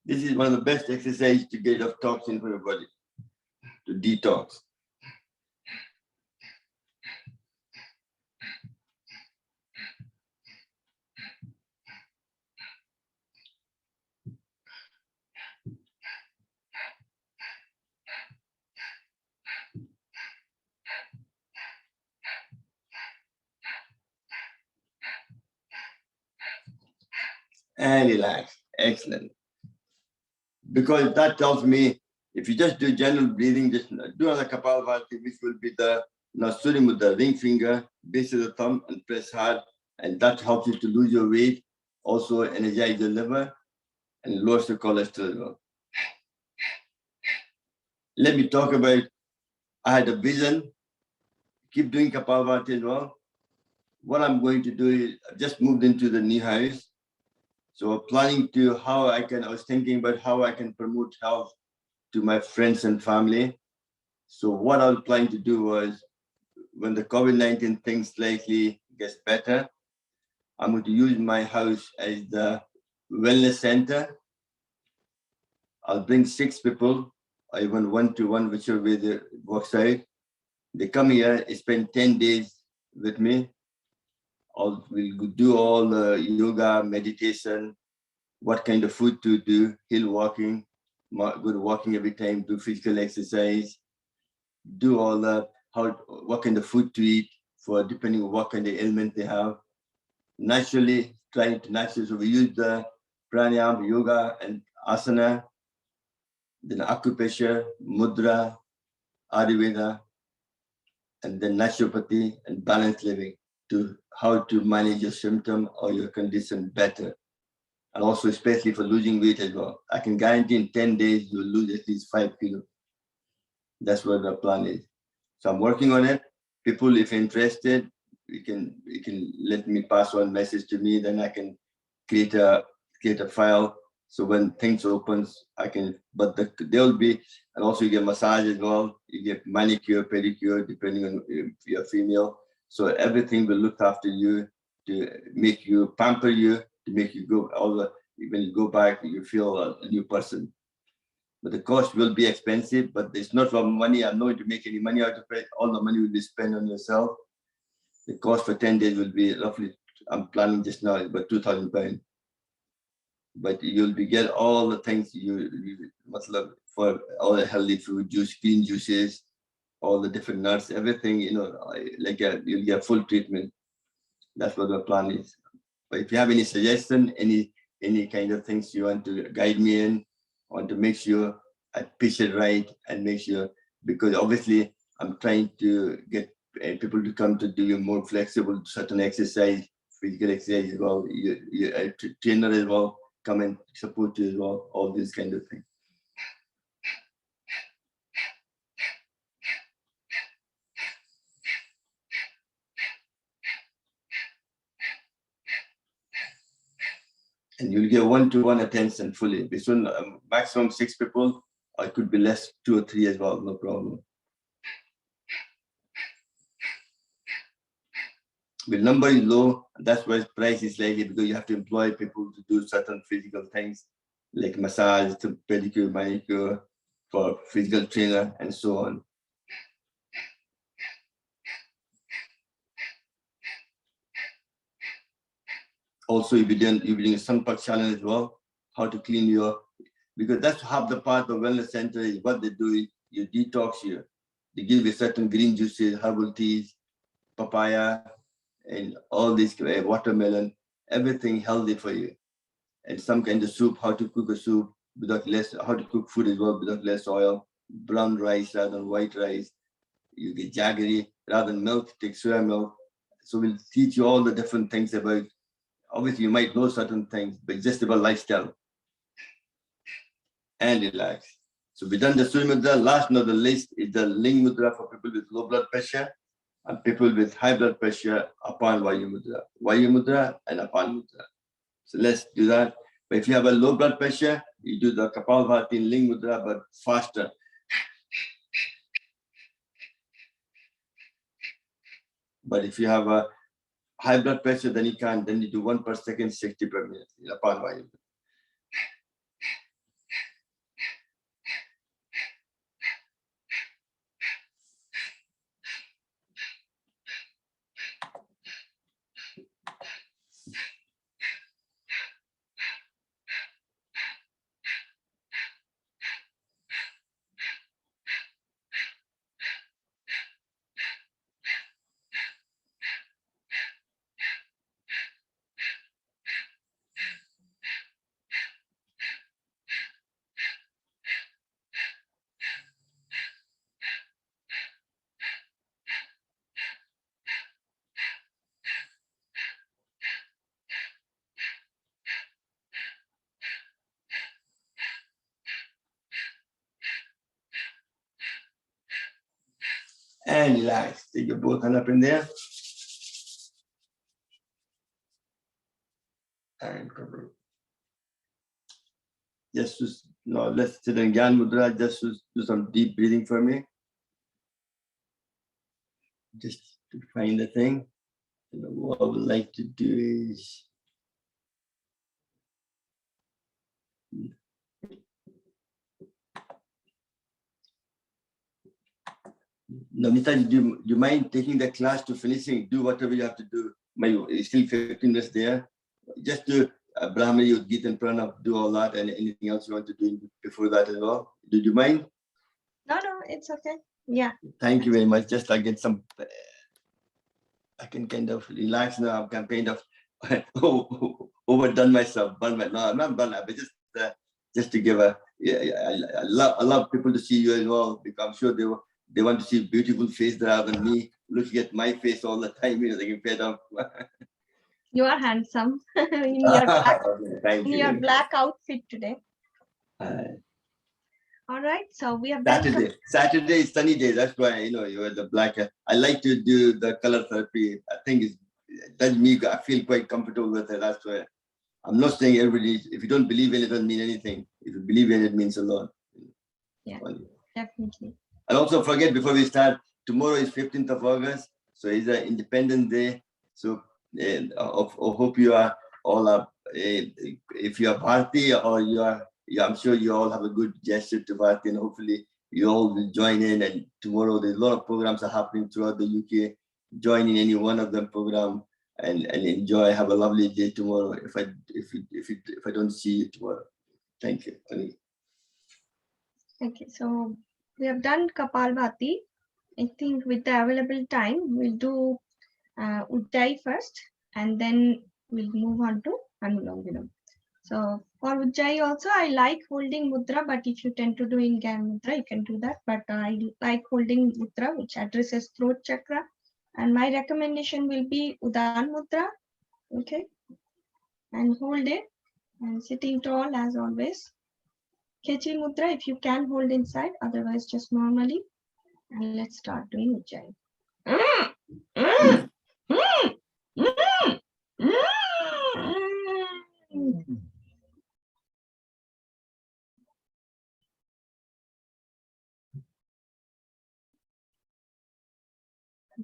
This is one of the best exercises to get off toxin from your body, to detox. And relax. Excellent. Because that tells me, if you just do general breathing, just do another Kapalabhati, which will be the Nasuri Mudra, ring finger, base of the thumb, and press hard. And that helps you to lose your weight, also energize your liver, and lowers the cholesterol. Let me talk about, I had a vision, keep doing Kapalabhati as well. What I'm going to do is, I've just moved into the new house. So planning to I was thinking about how I can promote health to my friends and family. So what I was planning to do was, when the COVID-19 thing slightly gets better, I'm going to use my house as the wellness center. I'll bring 6 people, or even 1-to-1, whichever way they works out. They come here, spend 10 days with me. We'll do all the yoga, meditation, what kind of food to do, hill walking, good walking every time, do physical exercise, do all the, what kind of food to eat for depending on what kind of ailment they have. Naturally, trying to naturally, so we use the pranayam, yoga, and asana, then acupressure, mudra, ayurveda, and then naturopathy and balanced living to how to manage your symptom or your condition better. And also especially for losing weight as well. I can guarantee in 10 days you'll lose at least 5 kilos. That's what the plan is. So I'm working on it. People, if interested, you can let me pass on message to me, then I can create a file. So when things opens, I can, but there'll be, and also you get massage as well. You get manicure, pedicure, depending on if you're female. So everything will look after you to make you, pamper you, to make you go, when you go back, you feel a new person. But the cost will be expensive, but it's not for money. I'm not going to make any money out of it. All the money will be spent on yourself. The cost for 10 days will be roughly, I'm planning just now, about £2,000. But you'll get all the things you must love, for all the healthy food, green juices, all the different nuts, everything, you'll get full treatment. That's what the plan is. But if you have any suggestion, any kind of things you want to guide me in, want to make sure I pitch it right and make sure, because obviously I'm trying to get people to come to do more flexible, certain exercise, physical exercise as well, a trainer as well, come and support you as well, all these kind of things. And you'll get one-to-one attention fully. Between maximum 6 people, or it could be less, 2 or 3 as well, no problem. The number is low, that's why price is slightly, because you have to employ people to do certain physical things, like massage, pedicure, manicure, for physical trainer, and so on. Also, you'll be doing a Sunpak challenge as well, how to clean your, because that's half the part of wellness center is what they do is you detox you. They give you certain green juices, herbal teas, papaya, and all these, watermelon, everything healthy for you. And some kind of soup, how to cook a soup without less, how to cook food as well without less oil, brown rice rather than white rice. You get jaggery rather than milk, take soya milk. So we'll teach you all the different things about, obviously you might know certain things, but just about lifestyle. And relax. So we've done the Surya Mudra. Last on the list is the Ling Mudra for people with low blood pressure and people with high blood pressure, Apan Vayu Mudra. Vayu Mudra and Apan Mudra. So let's do that. But if you have a low blood pressure, you do the Kapalbhati Ling Mudra, but faster. But if you have a high blood pressure, then you can't. Then you do 1 per second, 60 per minute. Apan Vayu. And relax. Take your both hand up in there. And just to, now let's sit in Gyan Mudra. Just to do some deep breathing for me. Just to find the thing. What I would like to do is Namita, do you mind taking the class to finishing? Do whatever you have to do. Still 15 minutes there. Just do Brahmani, Udgita and Pranam, do all that, and anything else you want to do before that as well. Do you mind? No, it's okay. Yeah. Thank you very much. Just I get some, I can kind of relax now. I'm kind of overdone myself. No, I'm not done, but just to give a, I love people to see you as well, because I'm sure they want to see beautiful face rather than me looking at my face all the time. They get fed up. You are handsome in your black outfit today. All right, so we have done Saturday is sunny day. That's why you wear the black. I like to do the color therapy. I think that's me. I feel quite comfortable with it. That's why I'm not saying everybody. If you don't believe in it, doesn't mean anything. If you believe in it, means a lot. Yeah, definitely. And also forget before we start. Tomorrow is 15th of August, so it's an Independence Day. So I hope you are all up. If you are Bharati or you are. Yeah, I'm sure you all have a good gesture to Bharati, and hopefully you all will join in. And tomorrow there's a lot of programs are happening throughout the UK. Join in any one of them program and enjoy. Have a lovely day tomorrow. If I don't see you tomorrow, thank you. Okay, so we have done Kapalbhati. I think with the available time, we'll do Ujjayi first, and then we'll move on to Anulom Vilom. So for Ujjayi also, I like holding mudra, but if you tend to do in Gyan mudra, you can do that. But I like holding mudra, which addresses throat chakra. And my recommendation will be Udan mudra, okay? And hold it, and sitting tall as always. Kechi mudra, if you can hold inside, otherwise just normally. And let's start doing Ujjayi.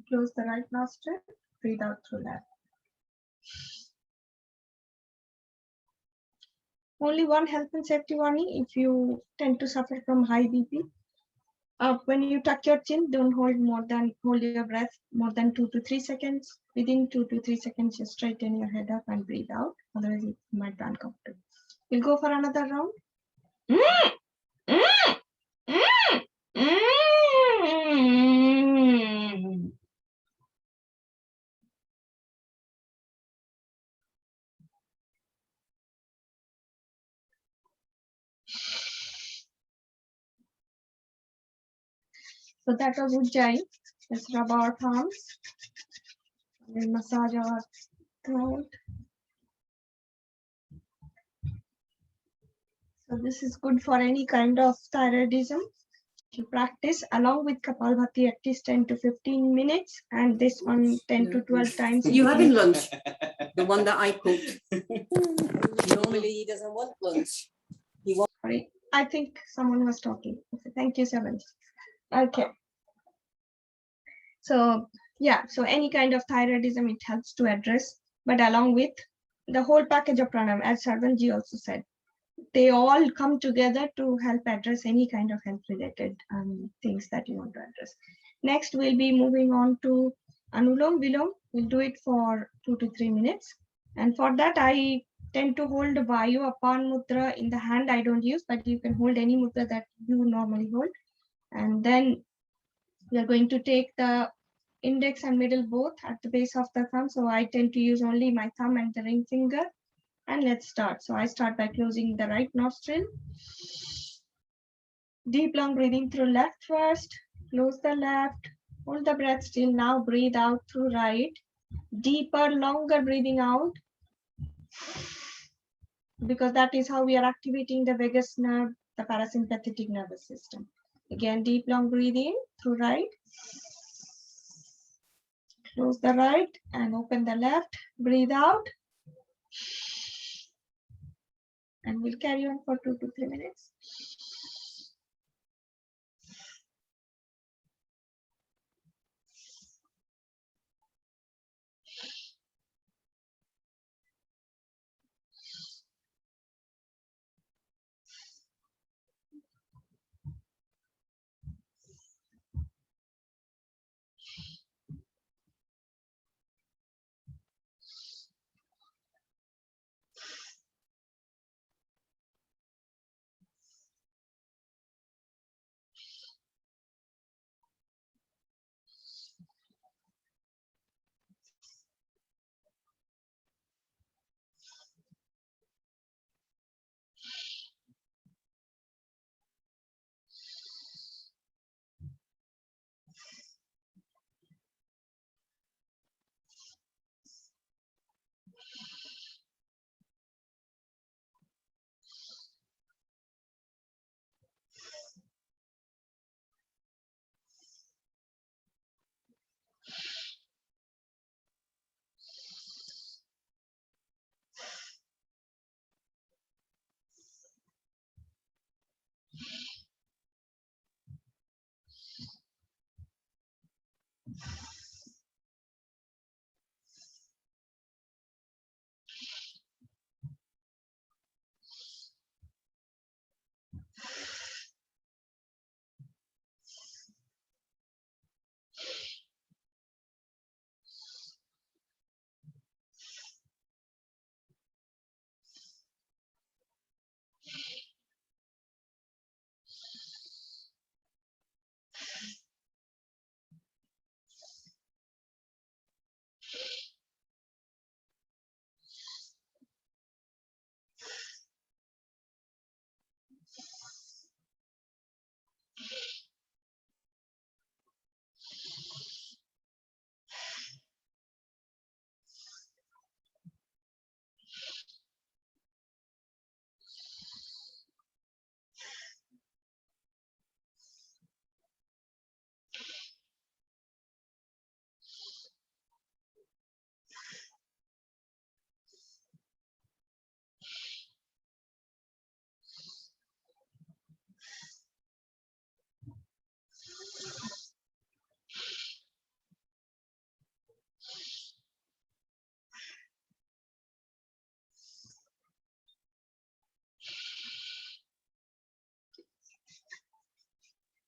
Close the right nostril, breathe out through left. Only one health and safety warning: if you tend to suffer from high BP, when you tuck your chin, don't hold your breath more than 2 to 3 seconds. Within 2 to 3 seconds, just straighten your head up and breathe out. Otherwise, it might be uncomfortable. We'll go for another round. So that was Ujjayi. Let's rub our palms and massage our throat. So this is good for any kind of thyroidism. To practice along with Kapalbhati at least 10 to 15 minutes, and this one 10 to 12 times. You having lunch? The one that I cooked. Normally he doesn't want lunch. Sorry, I think someone was talking. Okay, thank you, Seven. Okay. So yeah, so any kind of thyroidism it helps to address, but along with the whole package of pranayam, as Sarvanji also said, they all come together to help address any kind of health related things that you want to address. Next, we'll be moving on to Anulom Vilom. We'll do it for 2 to 3 minutes. And for that, I tend to hold Vayu Apan Mudra in the hand. I don't use, but you can hold any mudra that you normally hold. And then we are going to take the index and middle both at the base of the thumb. So I tend to use only my thumb and the ring finger. And let's start. So I start by closing the right nostril. Deep long breathing through left first. Close the left. Hold the breath still. Now breathe out through right. Deeper, longer breathing out. Because that is how we are activating the vagus nerve, the parasympathetic nervous system. Again, deep long breathing through right. Close the right and open the left. Breathe out. And we'll carry on for 2 to 3 minutes.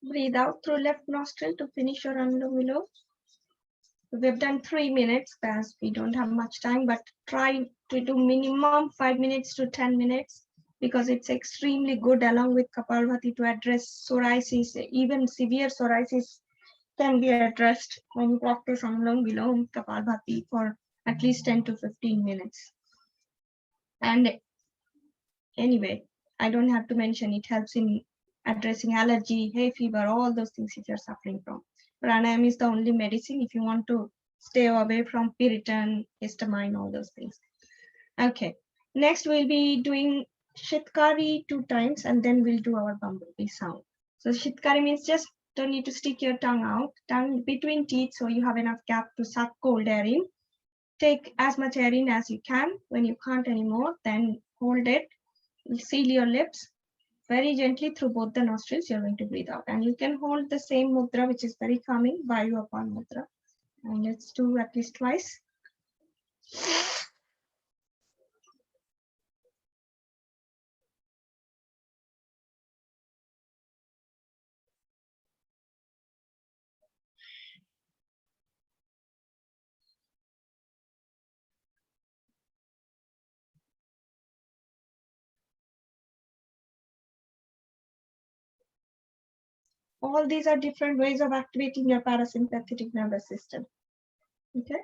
Breathe out through left nostril to finish your Anulom Vilom. We've done 3 minutes as we don't have much time, but try to do minimum 5 minutes to 10 minutes because it's extremely good along with Kapalbhati to address psoriasis. Even severe psoriasis can be addressed when you practice Anulom Vilom Kapalbhati for at least 10 to 15 minutes. And anyway, I don't have to mention it helps in addressing allergy, hay fever, all those things if you're suffering from. Pranayam is the only medicine if you want to stay away from piriton, histamine, all those things. Okay, next we'll be doing Shitkari 2 times and then we'll do our bumblebee sound. So Shitkari means just don't need to stick your tongue out, tongue between teeth so you have enough gap to suck cold air in. Take as much air in as you can. When you can't anymore, then hold it. Seal your lips very gently through both the nostrils. You're going to breathe out, and you can hold the same mudra, which is very calming, Vayu Apan mudra. And let's do at least twice. All these are different ways of activating your parasympathetic nervous system. Okay,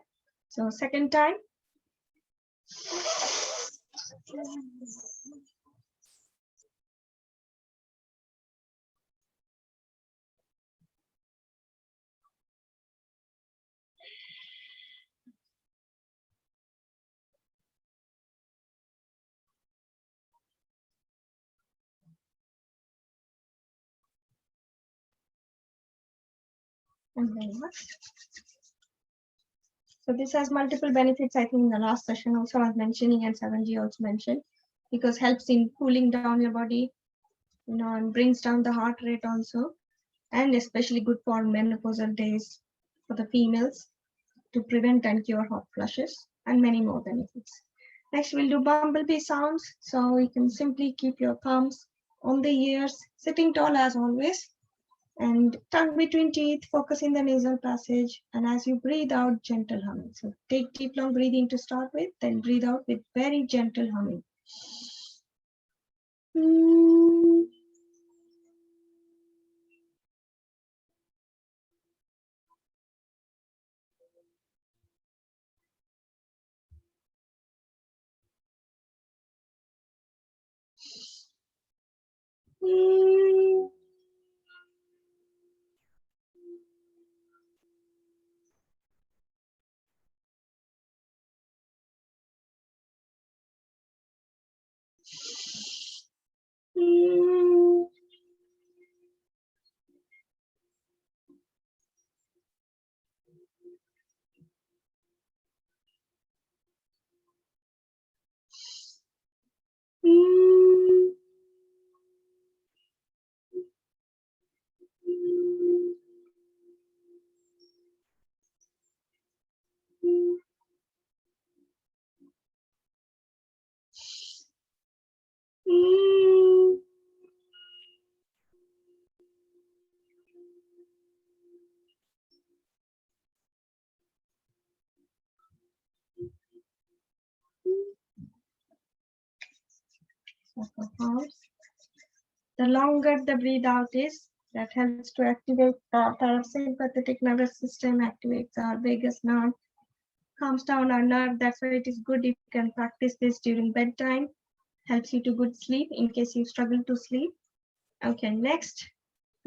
so second time. And then So this has multiple benefits. I think in the last session also I was mentioning, and Savanji also mentioned, because helps in cooling down your body, and brings down the heart rate also, and especially good for menopausal days for the females to prevent and cure hot flushes, and many more benefits. Next, we'll do bumblebee sounds. So you can simply keep your thumbs on the ears, sitting tall as always, and tongue between teeth, focus in the nasal passage, and as you breathe out, gentle humming. So take deep, long breathing to start with, then breathe out with very gentle humming. The longer the breathe out is, that helps to activate the parasympathetic nervous system, activates our vagus nerve, calms down our nerve. That's why it is good if you can practice this during bedtime. Helps you to good sleep in case you struggle to sleep. Okay, next,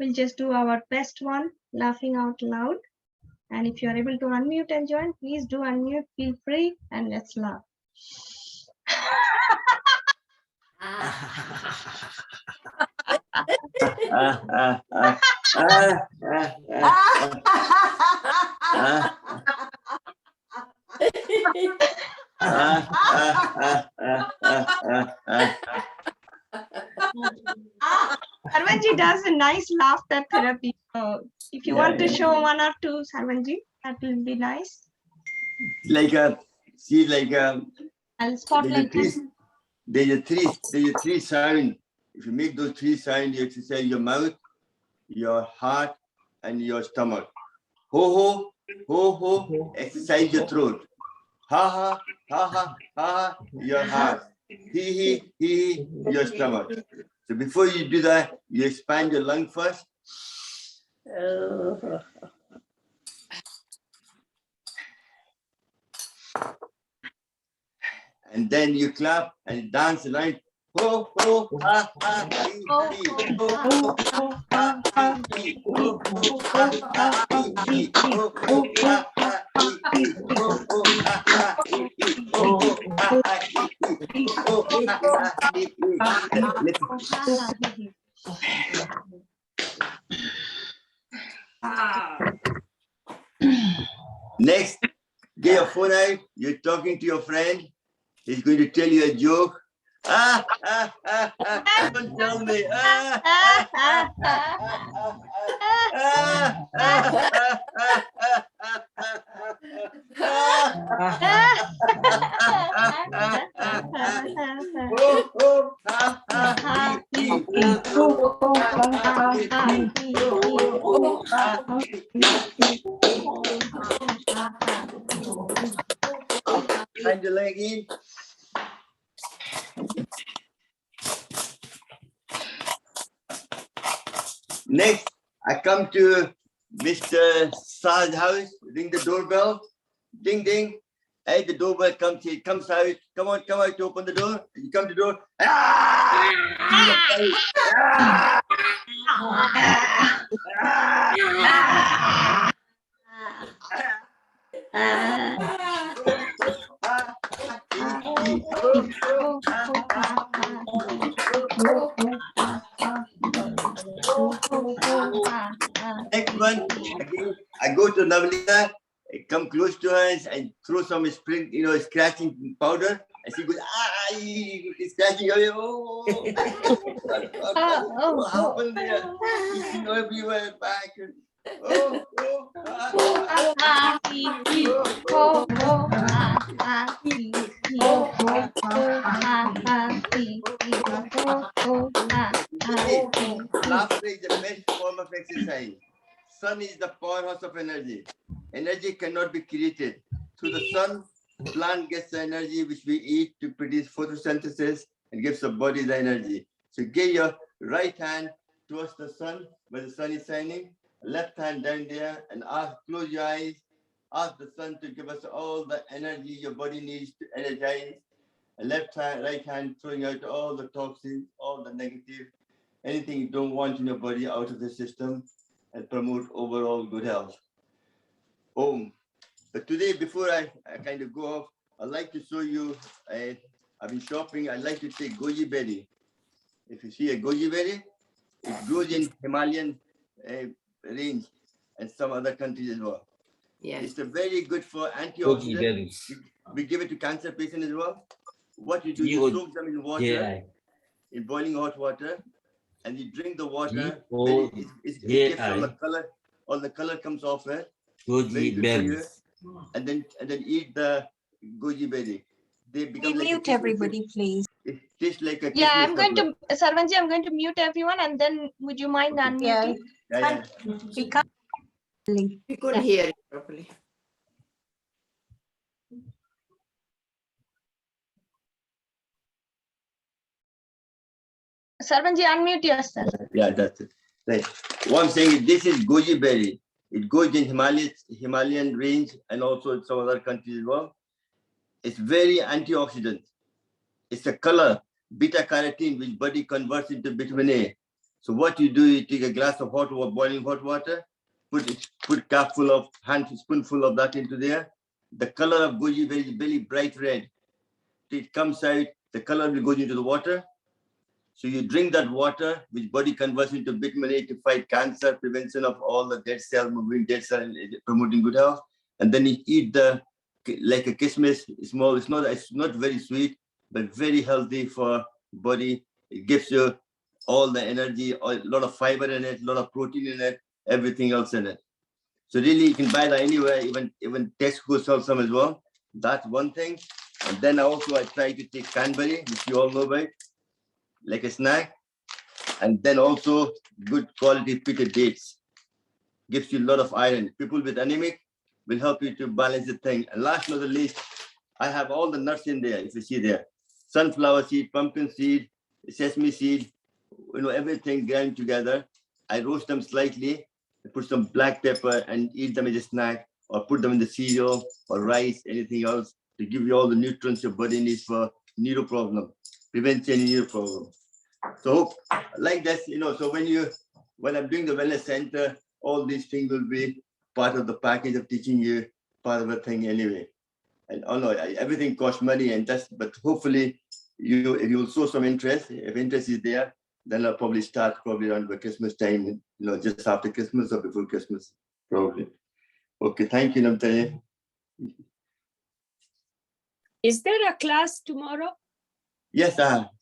we'll just do our best one, laughing out loud. And if you're able to unmute and join, please do unmute, feel free, and let's laugh. Sarvanji does a nice laughter therapy. So if you want to show one or two, Sarvanji, that will be nice. Like a, see, like a, I'll spotlight him. There's a three sound. If you make those three sounds, you exercise your mouth, your heart, and your stomach. Ho ho, ho ho, exercise your throat. Ha ha, ha ha, ha, your heart. He, your stomach. So before you do that, you expand your lung first. And then you clap and dance around. Ho ho, ha ha, he, ho ho, ha ha, he, ho ho, ha ha, he, ho ho, ha ha, he, ho ho, ha ha, he, ho ho, ha ha, he, ho ha ha. Next, get your phone out. You're talking to your friend. He's going to tell you a joke. Don't tell me. Find your leg in. Next, I come to Mr. Saad's house, ring the doorbell, ding ding. Hey, the doorbell comes, he comes out. Come on, come out to open the door. You come to the door. Next one, again, I go to Navalita, come close to her and throw some spring, scratching powder. And she goes, he's scratching away. Oh, what happened there? Eating everywhere back. Oh, laughter is the best form of exercise. Sun is the powerhouse of energy. Energy cannot be created. Through the sun, plant gets the energy which we eat to produce photosynthesis and gives the body the energy. So get your right hand towards the sun where the sun is shining, left hand down there, and close your eyes. Ask the sun to give us all the energy your body needs to energize. And left hand, right hand throwing out all the toxins, all the negative, anything you don't want in your body out of the system and promote overall good health. Om. But today, before I kind of go off, I'd like to show you, I've been shopping, I like to take goji berry. If you see a goji berry, it grows in Himalayan range and some other countries as well. Yes. It's a very good for antioxidant. We give it to cancer patients as well. What you do, you soak them in water, in boiling hot water, and you drink the water. It gives all the color comes off it. Very good for you. And then eat the goji berry. They become like mute everybody, please. It tastes like a Yeah, I'm going to, Sarvanji, I'm going to mute everyone, and then would you mind unmuting? Yeah. We can't. We couldn't hear it properly. Sarvanji, unmute yourself. Yeah, that's it. Right. What I'm saying is this is goji berry. It goes in Himalayan range and also in some other countries as well. It's very antioxidant. It's a color, beta carotene, which body converts into vitamin A. So what you do, you take a glass of hot water, boiling hot water, put spoonful of that into there. The color of goji berry is very bright red. It comes out, the color will go into the water. So you drink that water, which body converts into vitamin A to fight cancer, prevention of all the dead cell, moving dead cell, and promoting good health. And then you eat like a kismis. It's not very sweet, but very healthy for body. It gives you all the energy, a lot of fiber in it, a lot of protein in it, everything else in it. So really, you can buy that anywhere, even Tesco sells some as well. That's one thing. And then I try to take cranberry, which you all know about, like a snack. And then also good quality pitted dates. Gives you a lot of iron. People with anemic will help you to balance the thing. And last but not the least, I have all the nuts in there, if you see there. Sunflower seed, pumpkin seed, sesame seed, everything ground together. I roast them slightly, put some black pepper and eat them as a snack, or put them in the cereal or rice, anything else, to give you all the nutrients your body needs for neuro problem, prevent any neuro problem. So like that, so when I'm doing the wellness center, all these things will be part of the package of teaching you part of the thing anyway. And everything costs money, but hopefully if you'll show some interest, if interest is there, then I'll probably start around the Christmas time, just after Christmas or before Christmas, probably. Okay, thank you, Namtaya. Is there a class tomorrow? Yes,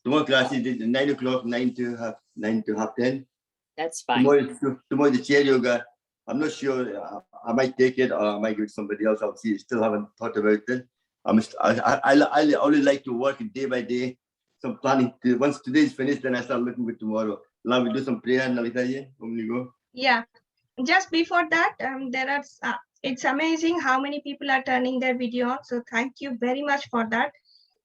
tomorrow class is 9 o'clock, 9 to half 10. That's fine. Tomorrow the chair yoga. I'm not sure. I might take it or I might give it to somebody else. I'll see. Still haven't thought about it. I only like to work day by day. Some planning. Once today is finished, then I start looking for tomorrow. Now we do some prayer. Go. Yeah. Just before that, it's amazing how many people are turning their video on. So thank you very much for that.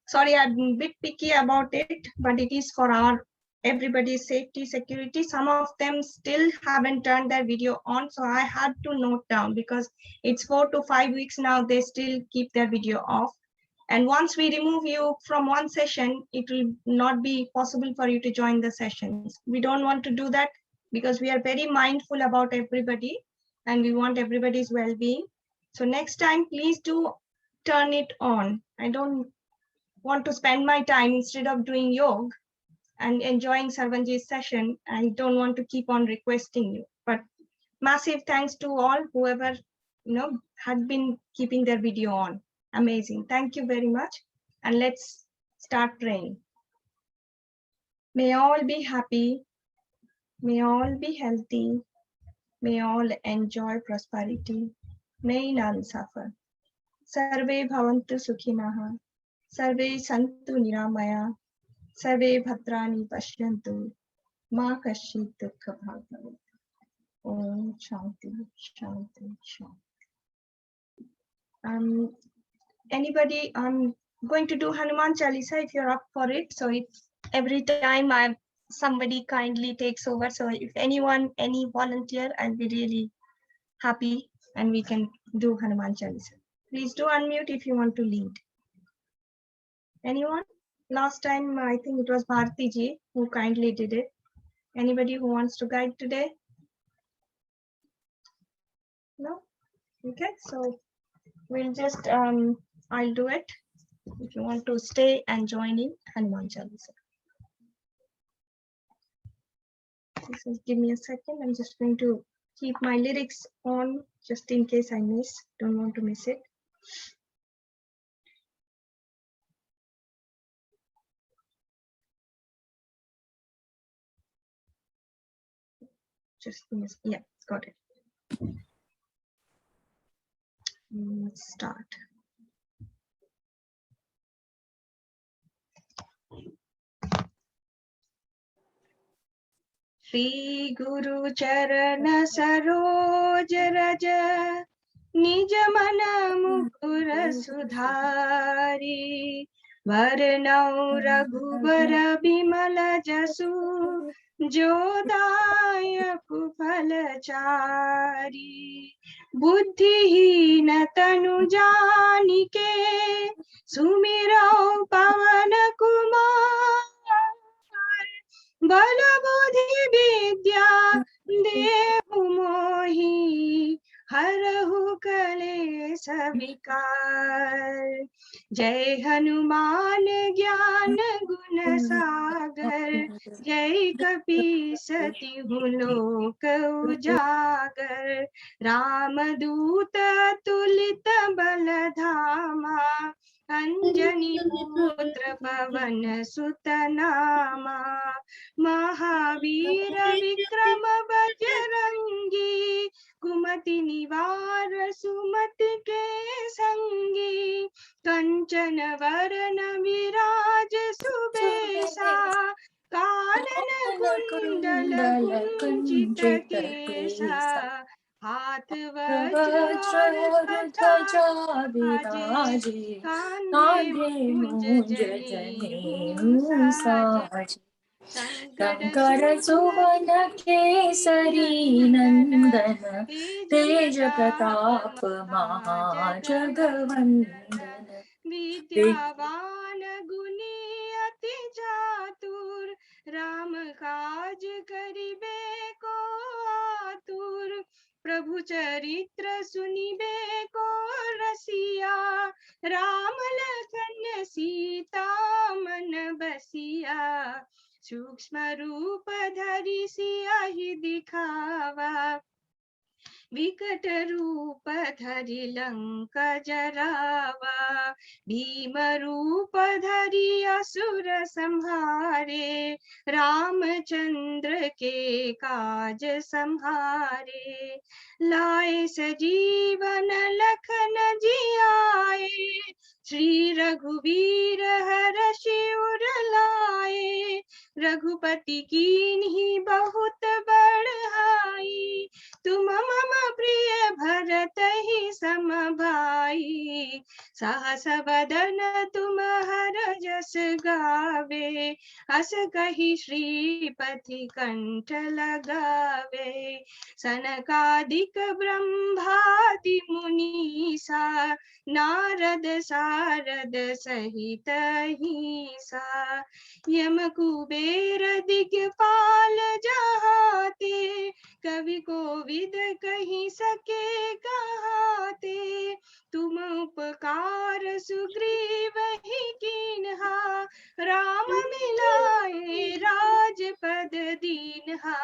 Sorry, I'm a bit picky about it, but it is for everybody's safety, security. Some of them still haven't turned their video on, so I had to note down because it's 4 to 5 weeks now, they still keep their video off. And once we remove you from one session, it will not be possible for you to join the sessions. We don't want to do that because we are very mindful about everybody and we want everybody's well-being. So next time, please do turn it on. I don't want to spend my time instead of doing yoga and enjoying Sarvanji's session. I don't want to keep on requesting you, but massive thanks to all whoever had been keeping their video on. Amazing. Thank you very much. And let's start praying. May all be happy. May all be healthy. May all enjoy prosperity. May none suffer. Sarve bhavantu sukhinah. Sarve santu niramaya. Sarve bhadrani pashyantu. Ma kashchit dukha bhag bhavet. Om Shanti, Shanti, Shanti. Anybody, I'm going to do Hanuman Chalisa if you're up for it. So if every time somebody kindly takes over. So if anyone, any volunteer, I'll be really happy and we can do Hanuman Chalisa. Please do unmute if you want to lead. Anyone? Last time, I think it was Bharti ji who kindly did it. Anybody who wants to guide today? No? Okay, so we'll just, I'll do it. If you want to stay and join in Hanuman Chalisa. Just give me a second. I'm just going to keep my lyrics on just in case I miss. Don't want to miss it. Just miss. Yeah, got it. Let's start. Shri Guru Charana Saroj Raja Nij Mana Mukur Sudhari Varnau Raghuvara Bimala Jasu Jodaya Falachari Buddhihina Tanu Janike Sumirau Pavan Kumar बल बुद्धि विद्या देहु मोहि हरहु कलेश विकार जय हनुमान ज्ञान गुण सागर जय कपीस तिहु लोक उजागर रामदूत तुलित बल धामा अंजनी पुत्र पवन सुत नामा महावीर विक्रम बजरंगी कुमति निवार सुमति के संगी कंचन वरण विराज सुबेसा कानन कुंडल कुंचित केसा हाथ वज्र ध्वजा विराजे कांधे मुंज जनेऊ साजे शंकर सुवन केसरी नंदन तेज प्रताप महाजगवंदन विद्यावान गुणी अति चातुर राम काज करिबे को आतुर प्रभु चरित्र सुनिबे को रसिया राम लखन सीता मन बसिया सूक्ष्म रूप धरि सियाहि दिखावा विकट रूप धरि लंक जरावा भीम रूप धरि असुर संहारे रामचंद्र के काज संहारे लाए सजीवन लखन जियाए श्री रघुवीर हर्षि उर लाए रघुपति कीन्ही बहुत बड़ाई तुम मम प्रिय भरत ही सम भाई सहस बदन तुम हर जस गावे अस कही श्रीपति कंठ लगावे सनकादिक ब्रह्मादि मुनीसा नारद सारद सहित अहिसा यम कुबेर दिग्पाल जहाते कवि कोविद कहि सके कहाते तुम उपकार सुग्रीव ही कीन्हा राम मिलाए राजपद दीन्हा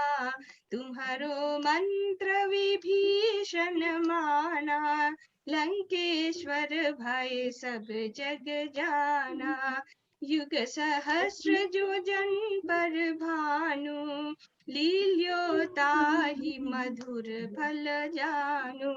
तुम्हारो मंत्र विभीषण माना, लंकेश्वर भय सब जग जाना। युग सहस्र जो जन पर भानु, लील्यो ताहि मधुर फल जानु।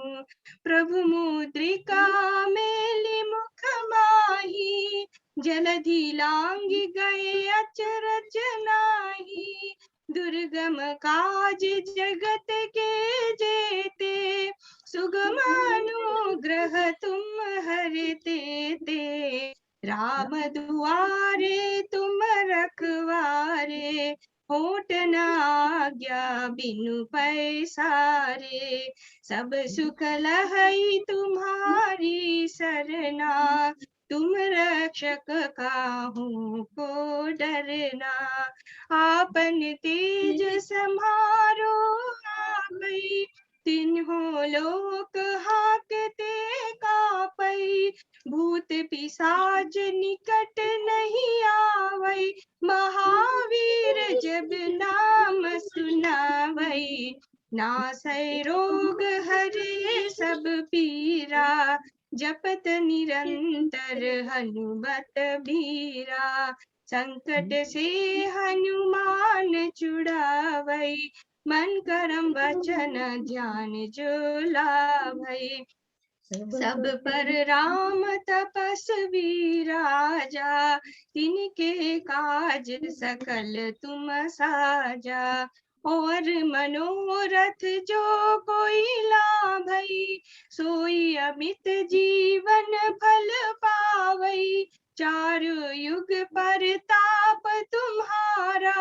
प्रभु मुद्रिका मेलि मुख माही, जलधि लांघि गए अचरज नाही। दुर्गम काज जगत के जेते, सुगम अनुग्रह तुम हरते ते। राम दुआरे तुम रखवारे, होत न आज्ञा बिनु पैसारे। सब सुख लहै तुम्हारी सरना, तुम रक्षक काहू को डरना। आपन तेज समारो आपै, तिन्हों लोक हाकते कापै। भूत पिशाच निकट नहीं आवै, महावीर जब नाम सुनावै। नासै रोग हरे सब पीरा, जपत निरंतर हनुमत बीरा। संकट से हनुमान छुड़ावै, मन करम वचन ध्यान जो लावै। सब पर राम तपस्वी राजा, तिनके काज सकल तुम साजा। और मनोरथ जो कोई लाभै, सोई अमित जीवन फल पावै। चारु युग परताप तुम्हारा,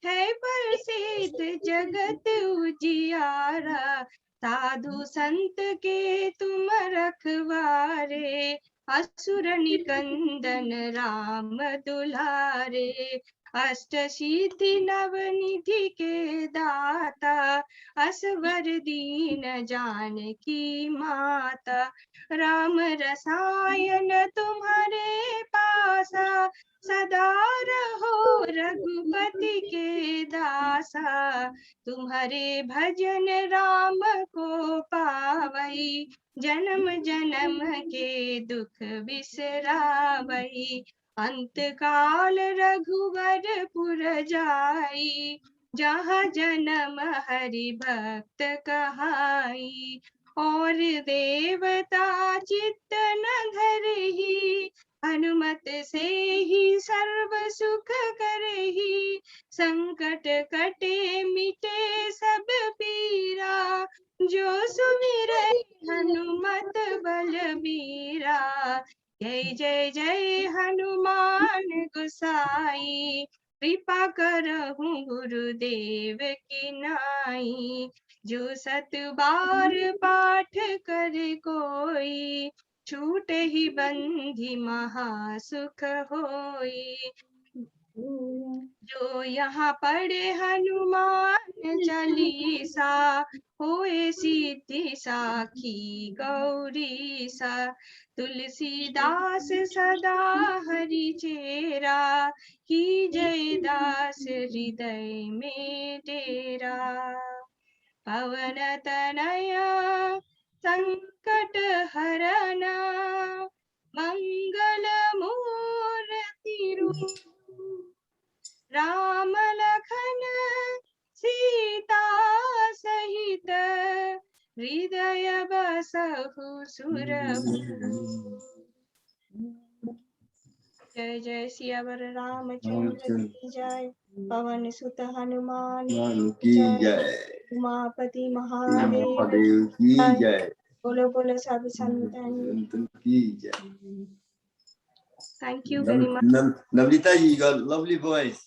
है प्रसिद्ध जगत उजियारा। साधु संत के तुम रखवारे, असुर निकंदन राम दुलारे। अष्ट सिद्धि नव निधि के दाता, असवर दीन जानकी माता। राम रसायन तुम्हारे पासा, सदा रहो रघुपति के दासा। तुम्हारे भजन राम को पावै, जन्म जन्म के दुख बिसरावै। अंत काल रघुवर पुर जाई, जहाँ जन्म हरि भक्त कहाई। और देवता चित्त न धरहि, हनुमत से ही सर्व सुख करहि। संकट कटे मिटे सब पीरा, जो सुमिरै हनुमत बलबीरा। जय जय जय हनुमान गोसाई, कृपा करहु गुरुदेव की नाई। जो सत बार पाठ करे कोई, छूटे ही बंधी महासुख होई। जो यहाँ पढ़े हनुमान चालीसा, होए सिद्धि साखी गौरी सा। तुलसीदास सदा हरि चेरा, की जय दास हृदय में डेरा। पवन तनया संकट हरना, मंगल मूर्ति रूप। राम लखन सीता सहित, हृदय बसहु सुरभूप। जय जय सियावर रामचंद्र की जय, पवन सुत हनुमान की जय। उमापति महादेव की जय। जय। बोलो बोलो सब संतन की जय। Thank you very much. Navnita, you got a lovely voice.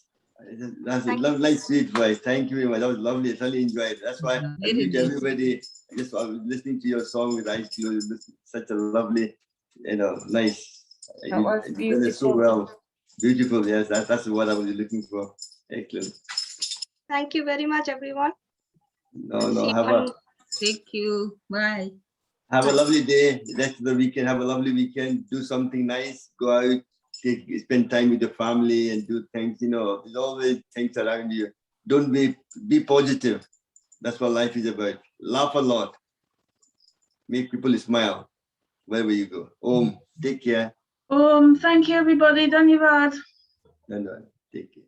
That's a lovely, sweet voice. Thank you very much. That was lovely. I really enjoyed it. That's why I greet everybody. I was listening to your song with eyes closed. Such a lovely, nice. That was you did it so well. Beautiful. Yes, that's what I was looking for. Excellent. Thank you very much, everyone. Thank you. Bye. Have a lovely day. Rest of the weekend. Have a lovely weekend. Do something nice. Go out. Spend time with your family and do things. There's always things around you. Don't be positive. That's what life is about. Laugh a lot. Make people smile wherever you go. Take care. Thank you, everybody. Dhanyavad. And take care.